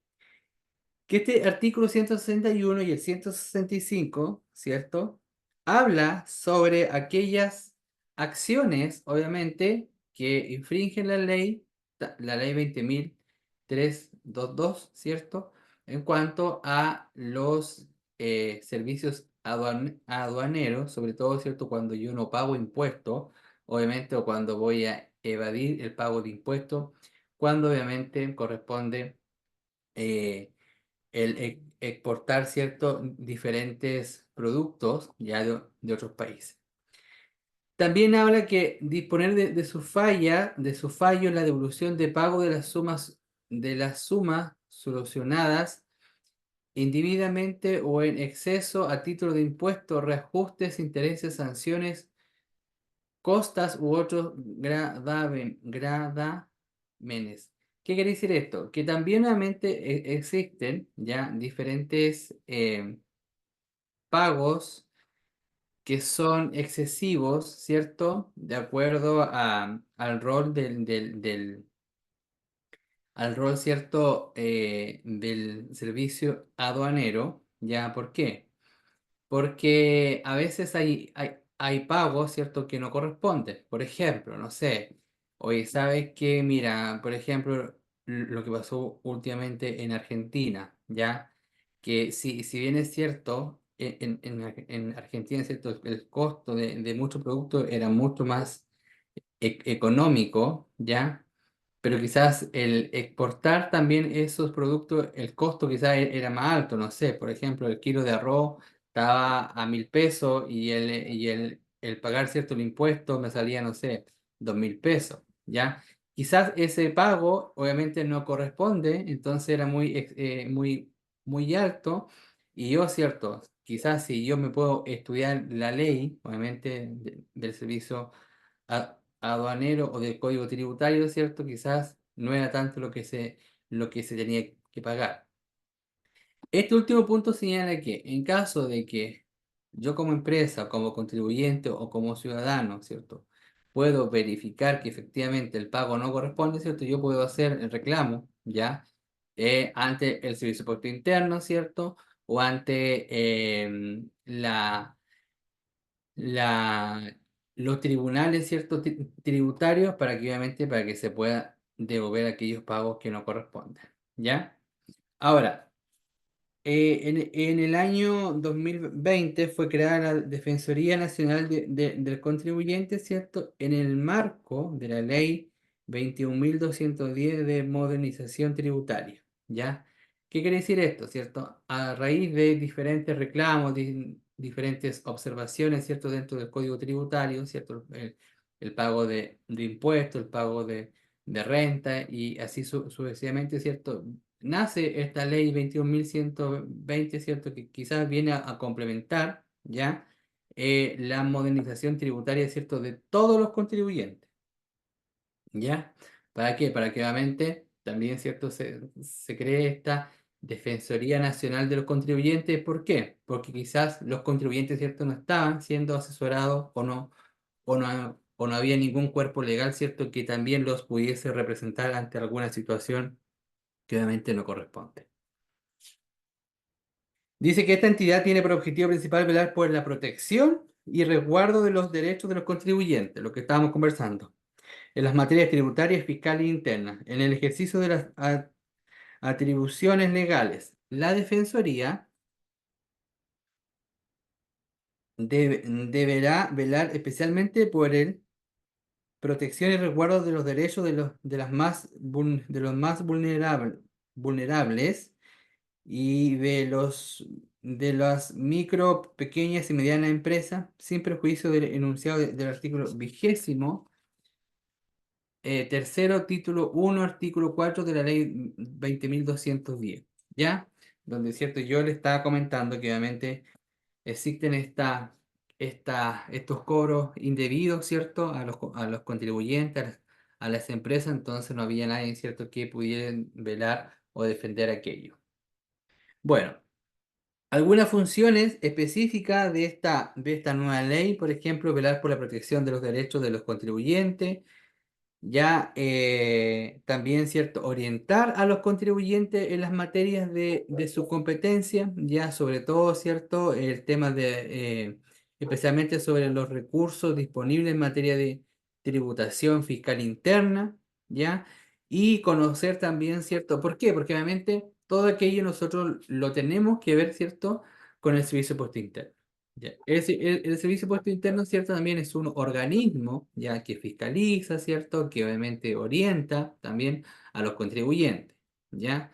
A: Que este artículo 161 y el 165, ¿cierto? Habla sobre aquellas acciones, obviamente, que infringen la ley 20.322, ¿cierto? En cuanto a los servicios aduaneros, sobre todo, ¿cierto? Cuando yo no pago impuestos, obviamente, o cuando voy a evadir el pago de impuestos, cuando obviamente corresponde el exportar ciertos diferentes productos ya de otros países. También habla que disponer de su fallo en la devolución de pago de las sumas solucionadas indebidamente o en exceso a título de impuestos, reajustes, intereses, sanciones, costas u otros gravámenes. ¿Qué quiere decir esto? Que también nuevamente existen ya diferentes pagos que son excesivos, ¿cierto? De acuerdo al rol al rol, ¿cierto? Del servicio aduanero. ¿Ya? ¿Por qué? Porque a veces hay pagos, ¿cierto?, que no corresponden. Por ejemplo, no sé, oye, ¿sabes qué? Mira, por ejemplo, lo que pasó últimamente en Argentina, ¿ya? Que si bien es cierto, en Argentina, ¿cierto?, el costo de muchos productos era mucho más económico, ¿ya? Pero quizás el exportar también esos productos, el costo quizás era más alto, no sé, por ejemplo, el kilo de arroz estaba a 1.000 pesos el pagar cierto el impuesto me salía, no sé, 2.000 pesos, ¿ya? Quizás ese pago obviamente no corresponde, entonces era muy alto, y yo, cierto, quizás si yo me puedo estudiar la ley, obviamente, del servicio aduanero o del código tributario, ¿cierto? Quizás no era tanto lo que se tenía que pagar. Este último punto señala que en caso de que yo como empresa, como contribuyente o como ciudadano, ¿cierto? Puedo verificar que efectivamente el pago no corresponde, ¿cierto? Yo puedo hacer el reclamo, ¿ya? Ante el Servicio de Puerto Interno, ¿cierto? O ante la, los tribunales, ¿cierto? Tributarios para que obviamente para que se pueda devolver aquellos pagos que no corresponden, ¿ya? Ahora, en el año 2020 fue creada la Defensoría Nacional del Contribuyente, ¿cierto? En el marco de la Ley 21.210 de Modernización Tributaria, ¿ya? ¿Qué quiere decir esto, cierto? A raíz de diferentes reclamos, diferentes observaciones, ¿cierto? Dentro del Código Tributario, ¿cierto? El pago de impuestos, el pago de renta y así sucesivamente, ¿cierto? Nace esta ley 21.120, ¿cierto? Que quizás viene a complementar, ¿ya? La modernización tributaria, ¿cierto? De todos los contribuyentes, ¿ya? ¿Para qué? Para que obviamente también, ¿cierto? Se cree esta Defensoría Nacional de los Contribuyentes. ¿Por qué? Porque quizás los contribuyentes, ¿cierto? No estaban siendo asesorados o no había ningún cuerpo legal, ¿cierto? Que también los pudiese representar ante alguna situación que obviamente no corresponde. Dice que esta entidad tiene por objetivo principal velar por la protección y resguardo de los derechos de los contribuyentes, lo que estábamos conversando, en las materias tributarias, fiscales e internas, en el ejercicio de las atribuciones legales. La Defensoría deberá velar especialmente por el protección y resguardo de los derechos de los más vulnerables y de las micro, pequeñas y medianas empresas, sin perjuicio del enunciado del artículo 20, tercero, título 1, artículo 4 de la ley 20.210, ¿ya? Donde, cierto, yo le estaba comentando que obviamente existen estos cobros indebidos, ¿cierto? A los contribuyentes, a las empresas, entonces no había nadie, ¿cierto?, que pudieran velar o defender aquello. Bueno, algunas funciones específicas de esta nueva ley, por ejemplo, velar por la protección de los derechos de los contribuyentes, ya también, ¿cierto?, orientar a los contribuyentes en las materias de su competencia, ya sobre todo, ¿cierto?, el tema especialmente sobre los recursos disponibles en materia de tributación fiscal interna, ya, y conocer también, ¿cierto? ¿Por qué? Porque obviamente todo aquello nosotros lo tenemos que ver, ¿cierto?, con el servicio de impuesto interno. Ya. El Servicio de Impuesto Interno, ¿cierto? También es un organismo, ya que fiscaliza, ¿cierto? Que obviamente orienta también a los contribuyentes, ¿ya?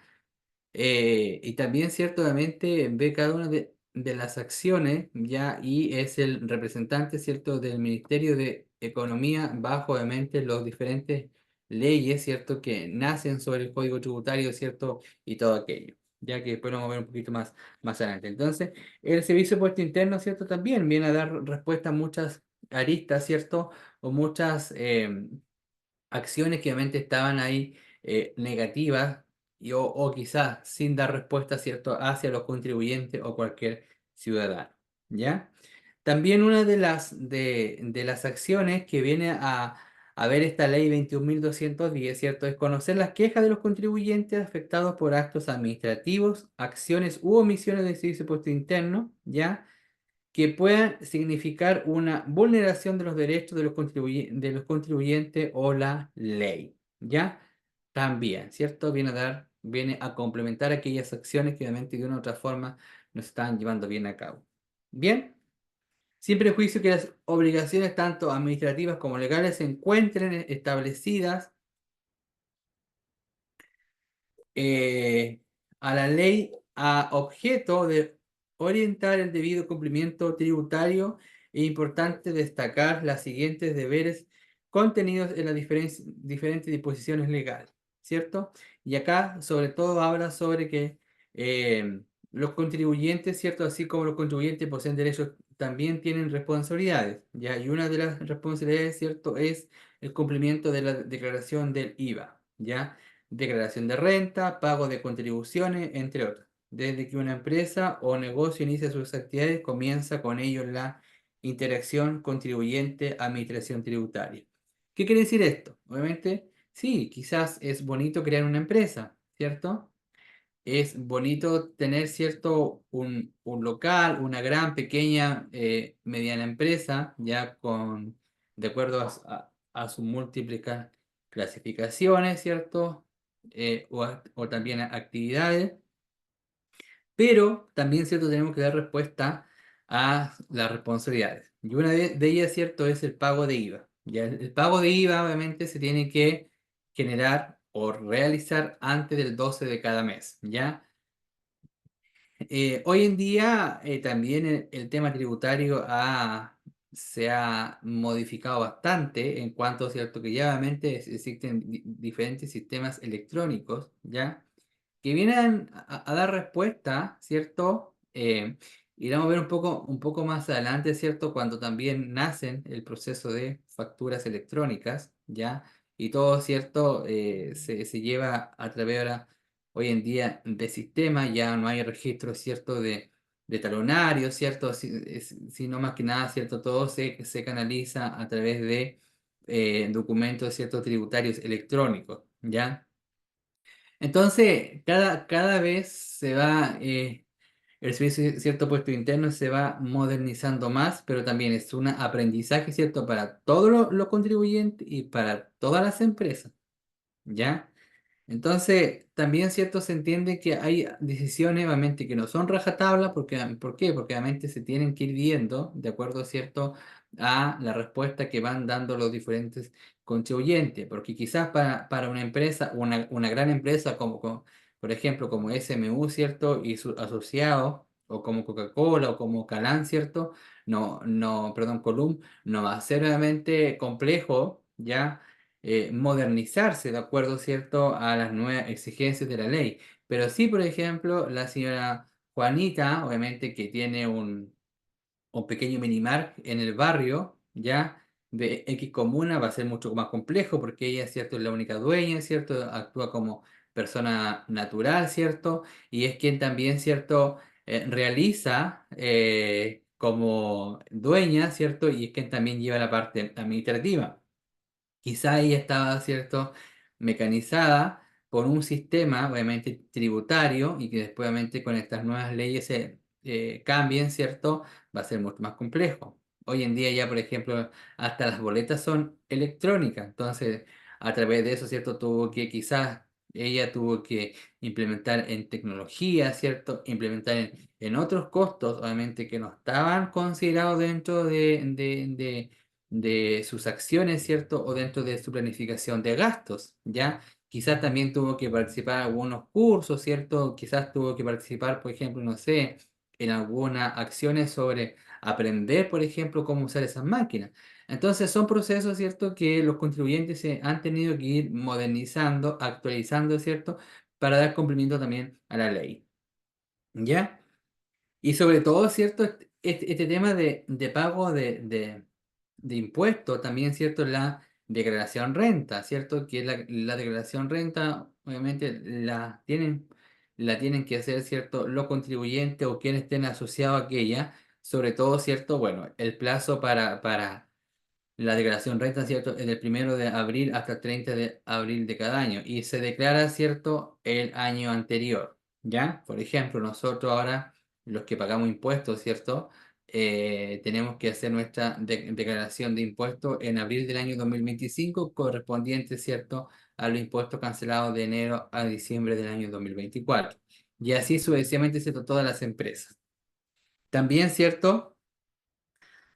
A: Y también, ¿cierto? Obviamente ve cada una de las acciones, ¿ya? Y es el representante, ¿cierto?, del Ministerio de Economía bajo, obviamente, los diferentes leyes, ¿cierto?, que nacen sobre el Código Tributario, ¿cierto? Y todo aquello, ya que después lo vamos a ver un poquito más adelante. Entonces, el Servicio de Impuesto Interno, ¿cierto?, también viene a dar respuesta a muchas aristas, ¿cierto? O muchas acciones que obviamente estaban ahí negativas o quizás sin dar respuesta, ¿cierto?, hacia los contribuyentes o cualquier ciudadano, ¿ya? También una de las acciones que viene a ver esta ley 21.210, ¿cierto?, es conocer las quejas de los contribuyentes afectados por actos administrativos, acciones u omisiones del servicio de impuesto interno, ¿ya?, que puedan significar una vulneración de los derechos de de los contribuyentes o la ley, ¿ya? También, ¿cierto? Viene a complementar aquellas acciones que obviamente de una u otra forma no están llevando bien a cabo. Bien, sin prejuicio que las obligaciones tanto administrativas como legales se encuentren establecidas a la ley a objeto de orientar el debido cumplimiento tributario. Es importante destacar los siguientes deberes contenidos en las diferentes disposiciones legales, ¿cierto? Y acá sobre todo habla sobre que los contribuyentes, ¿cierto?, así como los contribuyentes poseen derechos, también tienen responsabilidades, ¿ya? Y una de las responsabilidades, ¿cierto?, es el cumplimiento de la declaración del IVA, ¿ya? Declaración de renta, pago de contribuciones, entre otros. Desde que una empresa o negocio inicia sus actividades, comienza con ello la interacción contribuyente-administración tributaria. ¿Qué quiere decir esto? Obviamente, sí, quizás es bonito crear una empresa, ¿cierto? Es bonito tener, ¿cierto?, un local, una gran, pequeña, mediana empresa, ya de acuerdo a sus múltiples clasificaciones, ¿cierto? O también actividades, pero también, ¿cierto?, tenemos que dar respuesta a las responsabilidades. Y una de ellas, ¿cierto?, es el pago de IVA. Ya el pago de IVA, obviamente, se tiene que generar o realizar antes del 12 de cada mes, ¿ya? Hoy en día también el tema tributario se ha modificado bastante en cuanto, ¿cierto?, que ya obviamente existen diferentes sistemas electrónicos, ¿ya?, que vienen a dar respuesta, ¿cierto? Y vamos a ver un poco más adelante, ¿cierto?, cuando también nacen el proceso de facturas electrónicas, ¿ya? Y todo, ¿cierto?, se lleva a través ahora, hoy en día, de sistema, ya no hay registro, ¿cierto?, de talonario, ¿cierto? Sino más que nada, ¿cierto?, todo se canaliza a través de documentos, ¿cierto?, tributarios electrónicos, ¿ya? Entonces, cada vez el servicio, ¿cierto?, puesto interno se va modernizando más, pero también es un aprendizaje, ¿cierto?, para todos los contribuyentes y para todas las empresas, ¿ya? Entonces, también, ¿cierto?, se entiende que hay decisiones, obviamente, que no son rajatabla, ¿por qué? Porque obviamente se tienen que ir viendo de acuerdo, ¿cierto?, a la respuesta que van dando los diferentes contribuyentes, porque quizás para una empresa, una gran empresa por ejemplo, como SMU, ¿cierto?, y sus asociados, o como Coca-Cola, o como Calán, ¿cierto?, perdón, Column, no va a ser obviamente complejo, ¿ya?, modernizarse de acuerdo, ¿cierto?, a las nuevas exigencias de la ley. Pero sí, por ejemplo, la señora Juanita, obviamente que tiene o pequeño minimar en el barrio, ¿ya? De X comuna va a ser mucho más complejo porque ella, ¿cierto? Es la única dueña, ¿cierto? Actúa como persona natural, ¿cierto? Y es quien también, ¿cierto? Realiza como dueña, ¿cierto? Y es quien también lleva la parte administrativa. Quizá ella estaba, ¿cierto? Mecanizada por un sistema, obviamente, tributario y que después, obviamente, con estas nuevas leyes se cambien, ¿cierto? Va a ser mucho más complejo. Hoy en día ya, por ejemplo, hasta las boletas son electrónicas. Entonces, a través de eso, ¿cierto? Quizás ella tuvo que implementar en tecnología, ¿cierto? Implementar en otros costos, obviamente, que no estaban considerados dentro de sus acciones, ¿cierto? O dentro de su planificación de gastos, ¿ya? Quizás también tuvo que participar en algunos cursos, ¿cierto? Quizás tuvo que participar, por ejemplo, no sé, en algunas acciones sobre aprender, por ejemplo, cómo usar esas máquinas. Entonces son procesos, ¿cierto? Que los contribuyentes se han tenido que ir modernizando, actualizando, ¿cierto? Para dar cumplimiento también a la ley, ¿ya? Y sobre todo, ¿cierto? Este tema de pago de impuestos, también, ¿cierto? La declaración renta, ¿cierto? Que la declaración renta, obviamente, la tienen que hacer, ¿cierto? Los contribuyentes o quienes estén asociados a aquella, sobre todo, ¿cierto? Bueno, el plazo para la declaración renta, ¿cierto? Es del 1 de abril hasta el 30 de abril de cada año y se declara, ¿cierto? El año anterior, ¿ya? Por ejemplo, nosotros ahora, los que pagamos impuestos, ¿cierto? Tenemos que hacer nuestra declaración de impuestos en abril del año 2025 correspondiente, ¿cierto? A los impuestos cancelados de enero a diciembre del año 2024. Y así sucesivamente, ¿cierto? Todas las empresas. También, ¿cierto?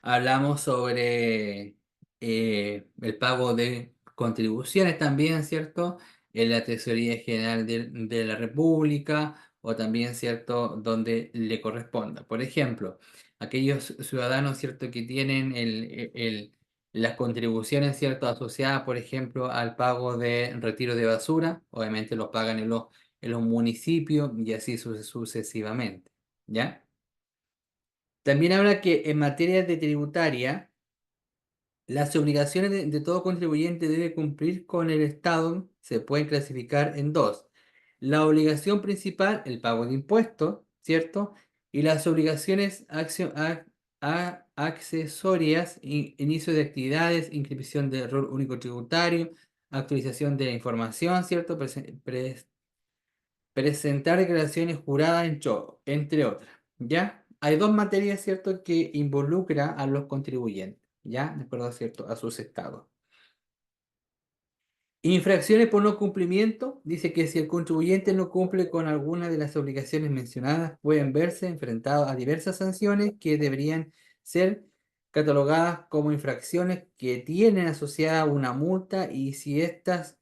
A: Hablamos sobre el pago de contribuciones también, ¿cierto? En la Tesorería General de la República o también, ¿cierto? Donde le corresponda. Por ejemplo, aquellos ciudadanos, ¿cierto? Que tienen las contribuciones, ¿cierto? Asociadas, por ejemplo, al pago de retiro de basura, obviamente los pagan en los municipios y así sucesivamente, ¿ya? También habla que en materia de tributaria, las obligaciones de todo contribuyente debe cumplir con el Estado se pueden clasificar en dos. La obligación principal, el pago de impuestos, ¿cierto? Y las obligaciones accesorias, inicio de actividades, inscripción del rol único tributario, actualización de la información, ¿cierto? Presentar declaraciones juradas, entre otras, ¿ya? Hay dos materias, ¿cierto?, que involucra a los contribuyentes, ¿ya? De acuerdo, ¿cierto?, a sus estados. Infracciones por no cumplimiento, dice que si el contribuyente no cumple con alguna de las obligaciones mencionadas, pueden verse enfrentados a diversas sanciones que deberían ser catalogadas como infracciones que tienen asociada una multa y si estas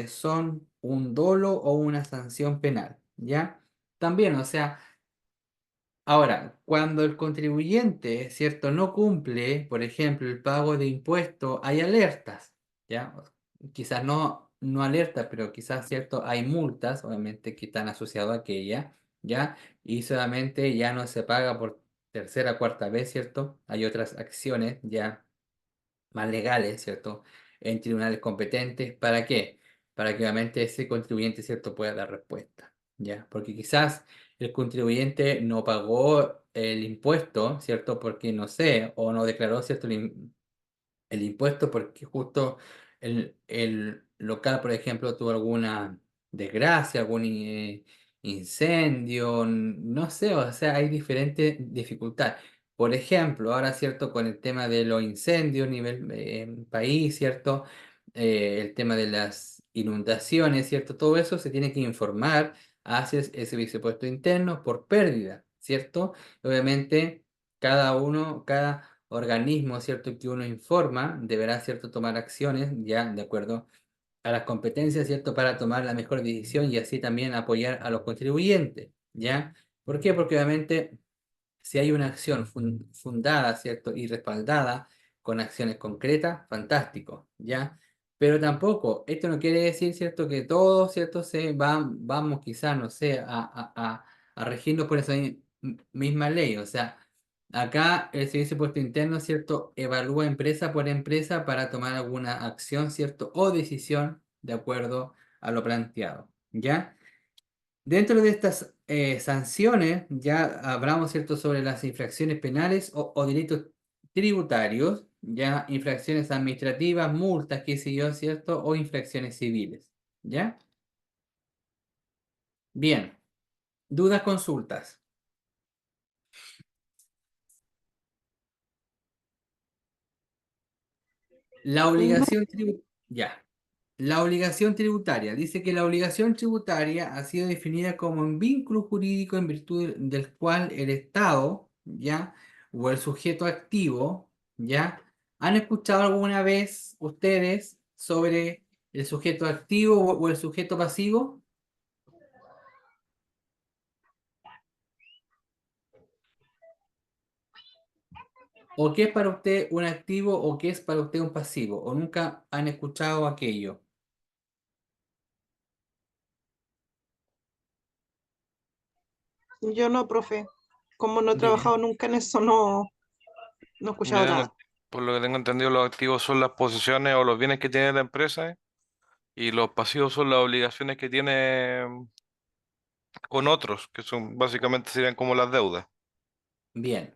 A: son un dolo o una sanción penal, ¿ya? También, o sea, ahora, cuando el contribuyente, ¿cierto?, no cumple, por ejemplo, el pago de impuestos, hay alertas, ¿ya? Quizás no alertas, pero quizás, ¿cierto?, hay multas, obviamente, que están asociadas a aquella, ¿ya? Y solamente ya no se paga por tercera, cuarta vez, ¿cierto? Hay otras acciones ya más legales, ¿cierto? En tribunales competentes. ¿Para qué? Para que obviamente ese contribuyente, ¿cierto?, pueda dar respuesta, ¿ya? Porque quizás el contribuyente no pagó el impuesto, ¿cierto? Porque no sé, o no declaró, ¿cierto?, el impuesto porque justo el local, por ejemplo, tuvo alguna desgracia, algún incendio, no sé, o sea, hay diferentes dificultades. Por ejemplo, ahora, ¿cierto? Con el tema de los incendios a nivel país, ¿cierto? El tema de las inundaciones, ¿cierto? Todo eso se tiene que informar hacia ese presupuesto interno por pérdida, ¿cierto? Obviamente, cada organismo, ¿cierto?, que uno informa, deberá, ¿cierto?, tomar acciones ya de acuerdo a las competencias, ¿cierto?, para tomar la mejor decisión y así también apoyar a los contribuyentes, ¿ya? ¿Por qué? Porque obviamente si hay una acción fundada, ¿cierto?, y respaldada con acciones concretas, fantástico, ¿ya? Pero tampoco, esto no quiere decir, ¿cierto?, que todos, ¿cierto?, vamos quizás, no sé, a regirnos por esa misma ley, o sea, Acá el Servicio de Impuesto Interno, ¿cierto? Evalúa empresa por empresa para tomar alguna acción, ¿cierto? O decisión de acuerdo a lo planteado, ¿ya? Dentro de estas sanciones, ya hablamos, ¿cierto?, sobre las infracciones penales o delitos tributarios, ya infracciones administrativas, multas, qué sé yo, ¿cierto? O infracciones civiles, ¿ya? Bien, dudas, consultas. La obligación ya. La obligación tributaria. Dice que la obligación tributaria ha sido definida como un vínculo jurídico en virtud del cual el Estado, ¿ya? O el sujeto activo, ¿ya? ¿Han escuchado alguna vez ustedes sobre el sujeto activo o el sujeto pasivo? ¿O qué es para usted un activo o qué es para usted un pasivo? ¿O nunca han escuchado aquello?
B: Yo no, profe. Como no he
A: Bien.
B: trabajado nunca en eso, no, no he escuchado
H: Ya,
B: nada.
H: por lo que tengo entendido, los activos son las posiciones o los bienes que tiene la empresa, y los pasivos son las obligaciones que tiene con otros, que son básicamente serían como las deudas.
A: Bien,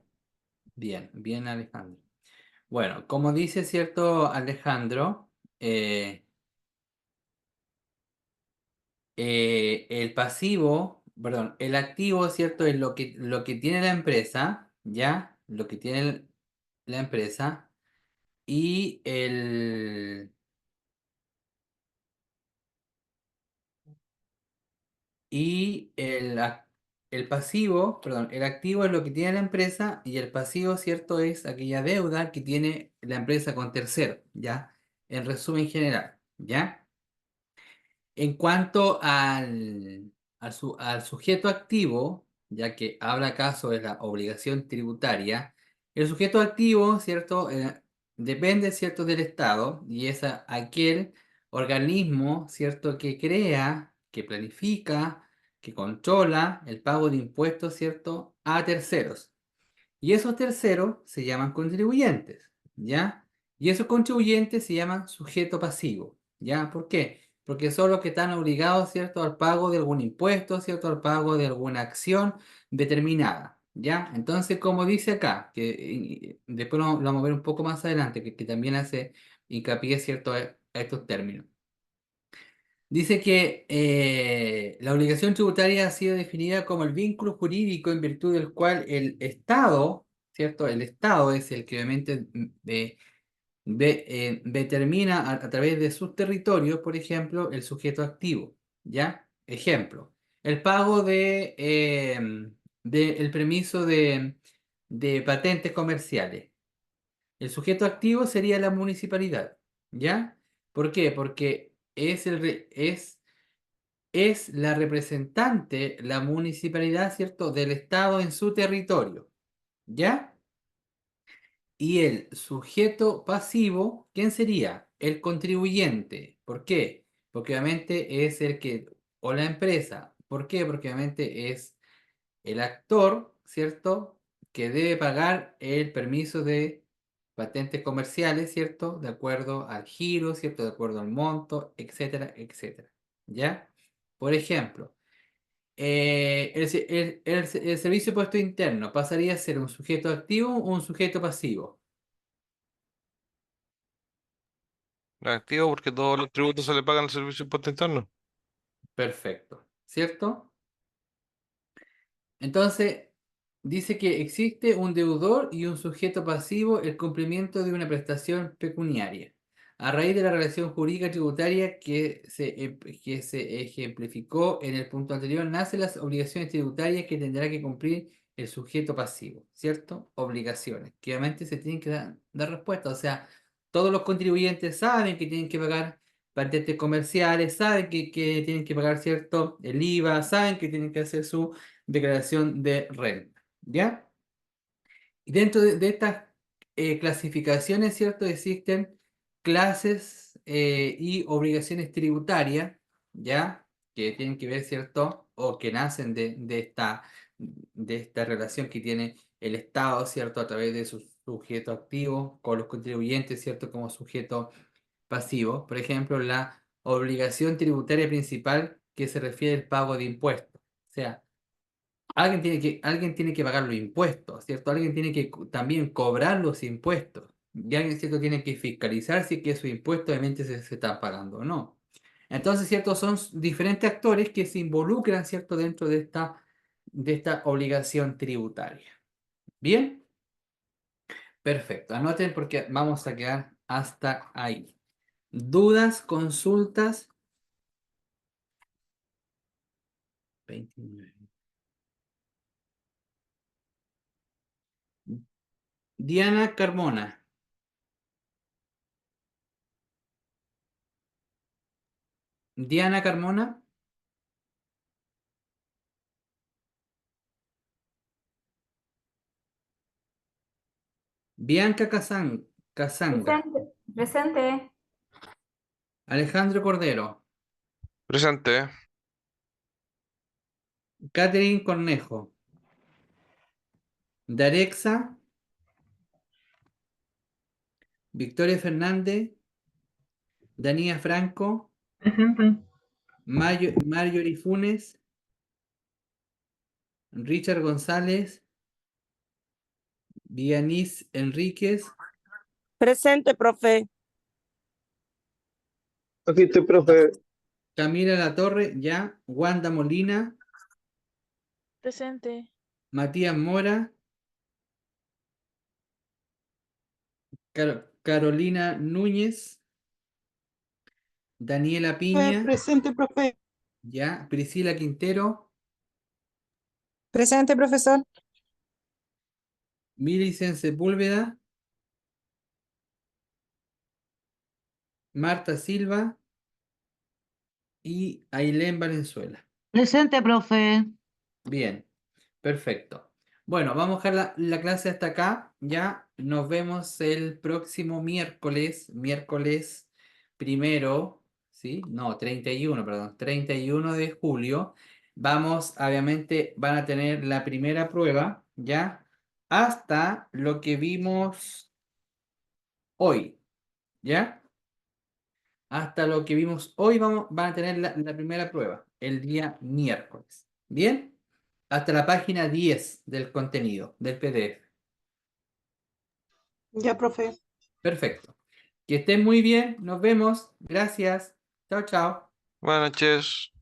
A: bien, Alejandro. Bueno, como dice cierto Alejandro, el pasivo, perdón, el activo, cierto, es lo que tiene la empresa, ¿ya? Lo que tiene la empresa y el pasivo, perdón, el activo es lo que tiene la empresa y el pasivo, cierto, es aquella deuda que tiene la empresa con tercero, ¿ya? En resumen general, ¿ya? En cuanto al sujeto activo, ya que habla acá sobre la obligación tributaria, el sujeto activo, ¿cierto? Depende, ¿cierto?, del Estado y es aquel organismo, ¿cierto?, que crea, que planifica, que controla el pago de impuestos, ¿cierto?, a terceros. Y esos terceros se llaman contribuyentes, ¿ya? Y esos contribuyentes se llaman sujeto pasivo, ¿ya? ¿Por qué? Porque son los que están obligados, ¿cierto?, al pago de algún impuesto, ¿cierto?, al pago de alguna acción determinada, ¿ya? Entonces, como dice acá, que después lo vamos a ver un poco más adelante, que también hace hincapié, ¿cierto?, a estos términos. Dice que la obligación tributaria ha sido definida como el vínculo jurídico en virtud del cual el Estado, ¿cierto? El Estado es el que obviamente determina a través de sus territorios, por ejemplo, el sujeto activo, ¿ya? Ejemplo, el pago el permiso de patentes comerciales. El sujeto activo sería la municipalidad, ¿ya? ¿Por qué? Porque es la representante, la municipalidad, ¿cierto?, del Estado en su territorio, ¿ya? Y el sujeto pasivo, ¿quién sería? El contribuyente. ¿Por qué? Porque obviamente es el que, o la empresa. ¿Por qué? Porque obviamente es el actor, ¿cierto?, que debe pagar el permiso de patentes comerciales, ¿cierto? De acuerdo al giro, ¿cierto? De acuerdo al monto, etcétera, etcétera. ¿Ya? Por ejemplo, el servicio de impuesto interno pasaría a ser un sujeto activo o un sujeto pasivo.
H: Activo porque todos los tributos se le pagan al servicio de impuesto interno.
A: Perfecto. ¿Cierto? Entonces, dice que existe un deudor y un sujeto pasivo el cumplimiento de una prestación pecuniaria. A raíz de la relación jurídica tributaria que se ejemplificó en el punto anterior, nacen las obligaciones tributarias que tendrá que cumplir el sujeto pasivo, ¿cierto? Obligaciones, que obviamente se tienen que dar respuesta. O sea, todos los contribuyentes saben que tienen que pagar patentes comerciales, saben que tienen que pagar, ¿cierto?, el IVA, saben que tienen que hacer su declaración de renta, ¿ya? Y dentro de estas clasificaciones, ¿cierto? Existen clases y obligaciones tributarias, ¿ya? Que tienen que ver, ¿cierto? O que nacen de esta relación que tiene el Estado, ¿cierto? A través de su sujeto activo, con los contribuyentes, ¿cierto? Como sujeto pasivo. Por ejemplo, la obligación tributaria principal que se refiere al pago de impuestos. O sea, alguien tiene que pagar los impuestos, ¿cierto? Alguien tiene que también cobrar los impuestos. Y alguien, ¿cierto? Tiene que fiscalizar si que esos impuestos obviamente se están pagando o no. Entonces, ¿cierto? Son diferentes actores que se involucran, ¿cierto? Dentro de esta obligación tributaria. ¿Bien? Perfecto. Anoten porque vamos a quedar hasta ahí. ¿Dudas, consultas? 29. Diana Carmona. Diana Carmona. Bianca Casanga.
C: Presente. Presente.
A: Alejandro Cordero.
J: Presente.
A: Catherine Cornejo. Darexa. Victoria Fernández. Danía Franco.
I: Presente.
A: Marjorie Funes. Richard González. Vianis Enríquez.
F: Presente, profe.
J: Aquí estoy, profe.
A: Camila Latorre, ya. Wanda Molina.
E: Presente.
A: Matías Mora. Carolina Núñez. Daniela Piña.
B: Presente, profe.
A: Ya. Priscila Quintero.
G: Presente, profesor.
A: Milicen Sepúlveda. Marta Silva y Ailén Valenzuela.
I: Presente, profe.
A: Bien, perfecto. Bueno, vamos a dejar la clase hasta acá. Ya nos vemos el próximo miércoles primero, ¿sí? No, 31, perdón, 31 de julio. Vamos, obviamente, van a tener la primera prueba, ¿ya? Hasta lo que vimos hoy, ¿ya? Hasta lo que vimos hoy van a tener la primera prueba, el día miércoles. ¿Bien? Hasta la página 10 del contenido, del PDF.
B: Ya, profe.
A: Perfecto. Que estén muy bien. Nos vemos. Gracias. Chao, chao.
J: Buenas noches.